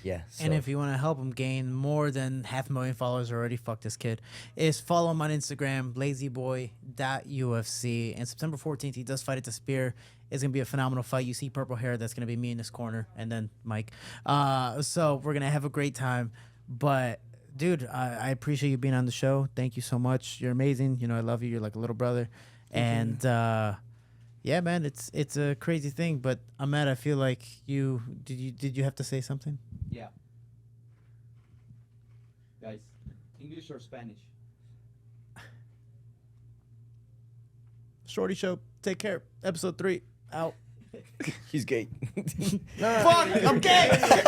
Yeah. And so- if you want to help him gain more than 500,000 followers already, fuck this kid, is follow him on Instagram, lazyboy.ufc. And September 14th, he does fight at the Spear. It's going to be a phenomenal fight. You see purple hair. That's going to be me in this corner. And then Mike. So we're going to have a great time. But, dude, I appreciate you being on the show. Thank you so much. You're amazing. You know, I love you. You're like a little brother. And, yeah, man, it's a crazy thing. But, Ahmed, I feel like did you have to say something? Yeah. Guys, English or Spanish? Shorty Show. Take care. Episode 3. Out. He's gay. Fuck! I'm gay! Fuck!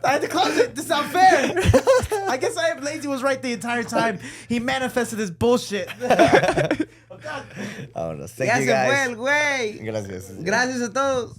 I had to close it. This is not fair. I guess I am lazy was right the entire time. He manifested this bullshit. Oh, God. Vámonos. Thank Ya you se fue guys. el güey. Gracias. Gracias a todos.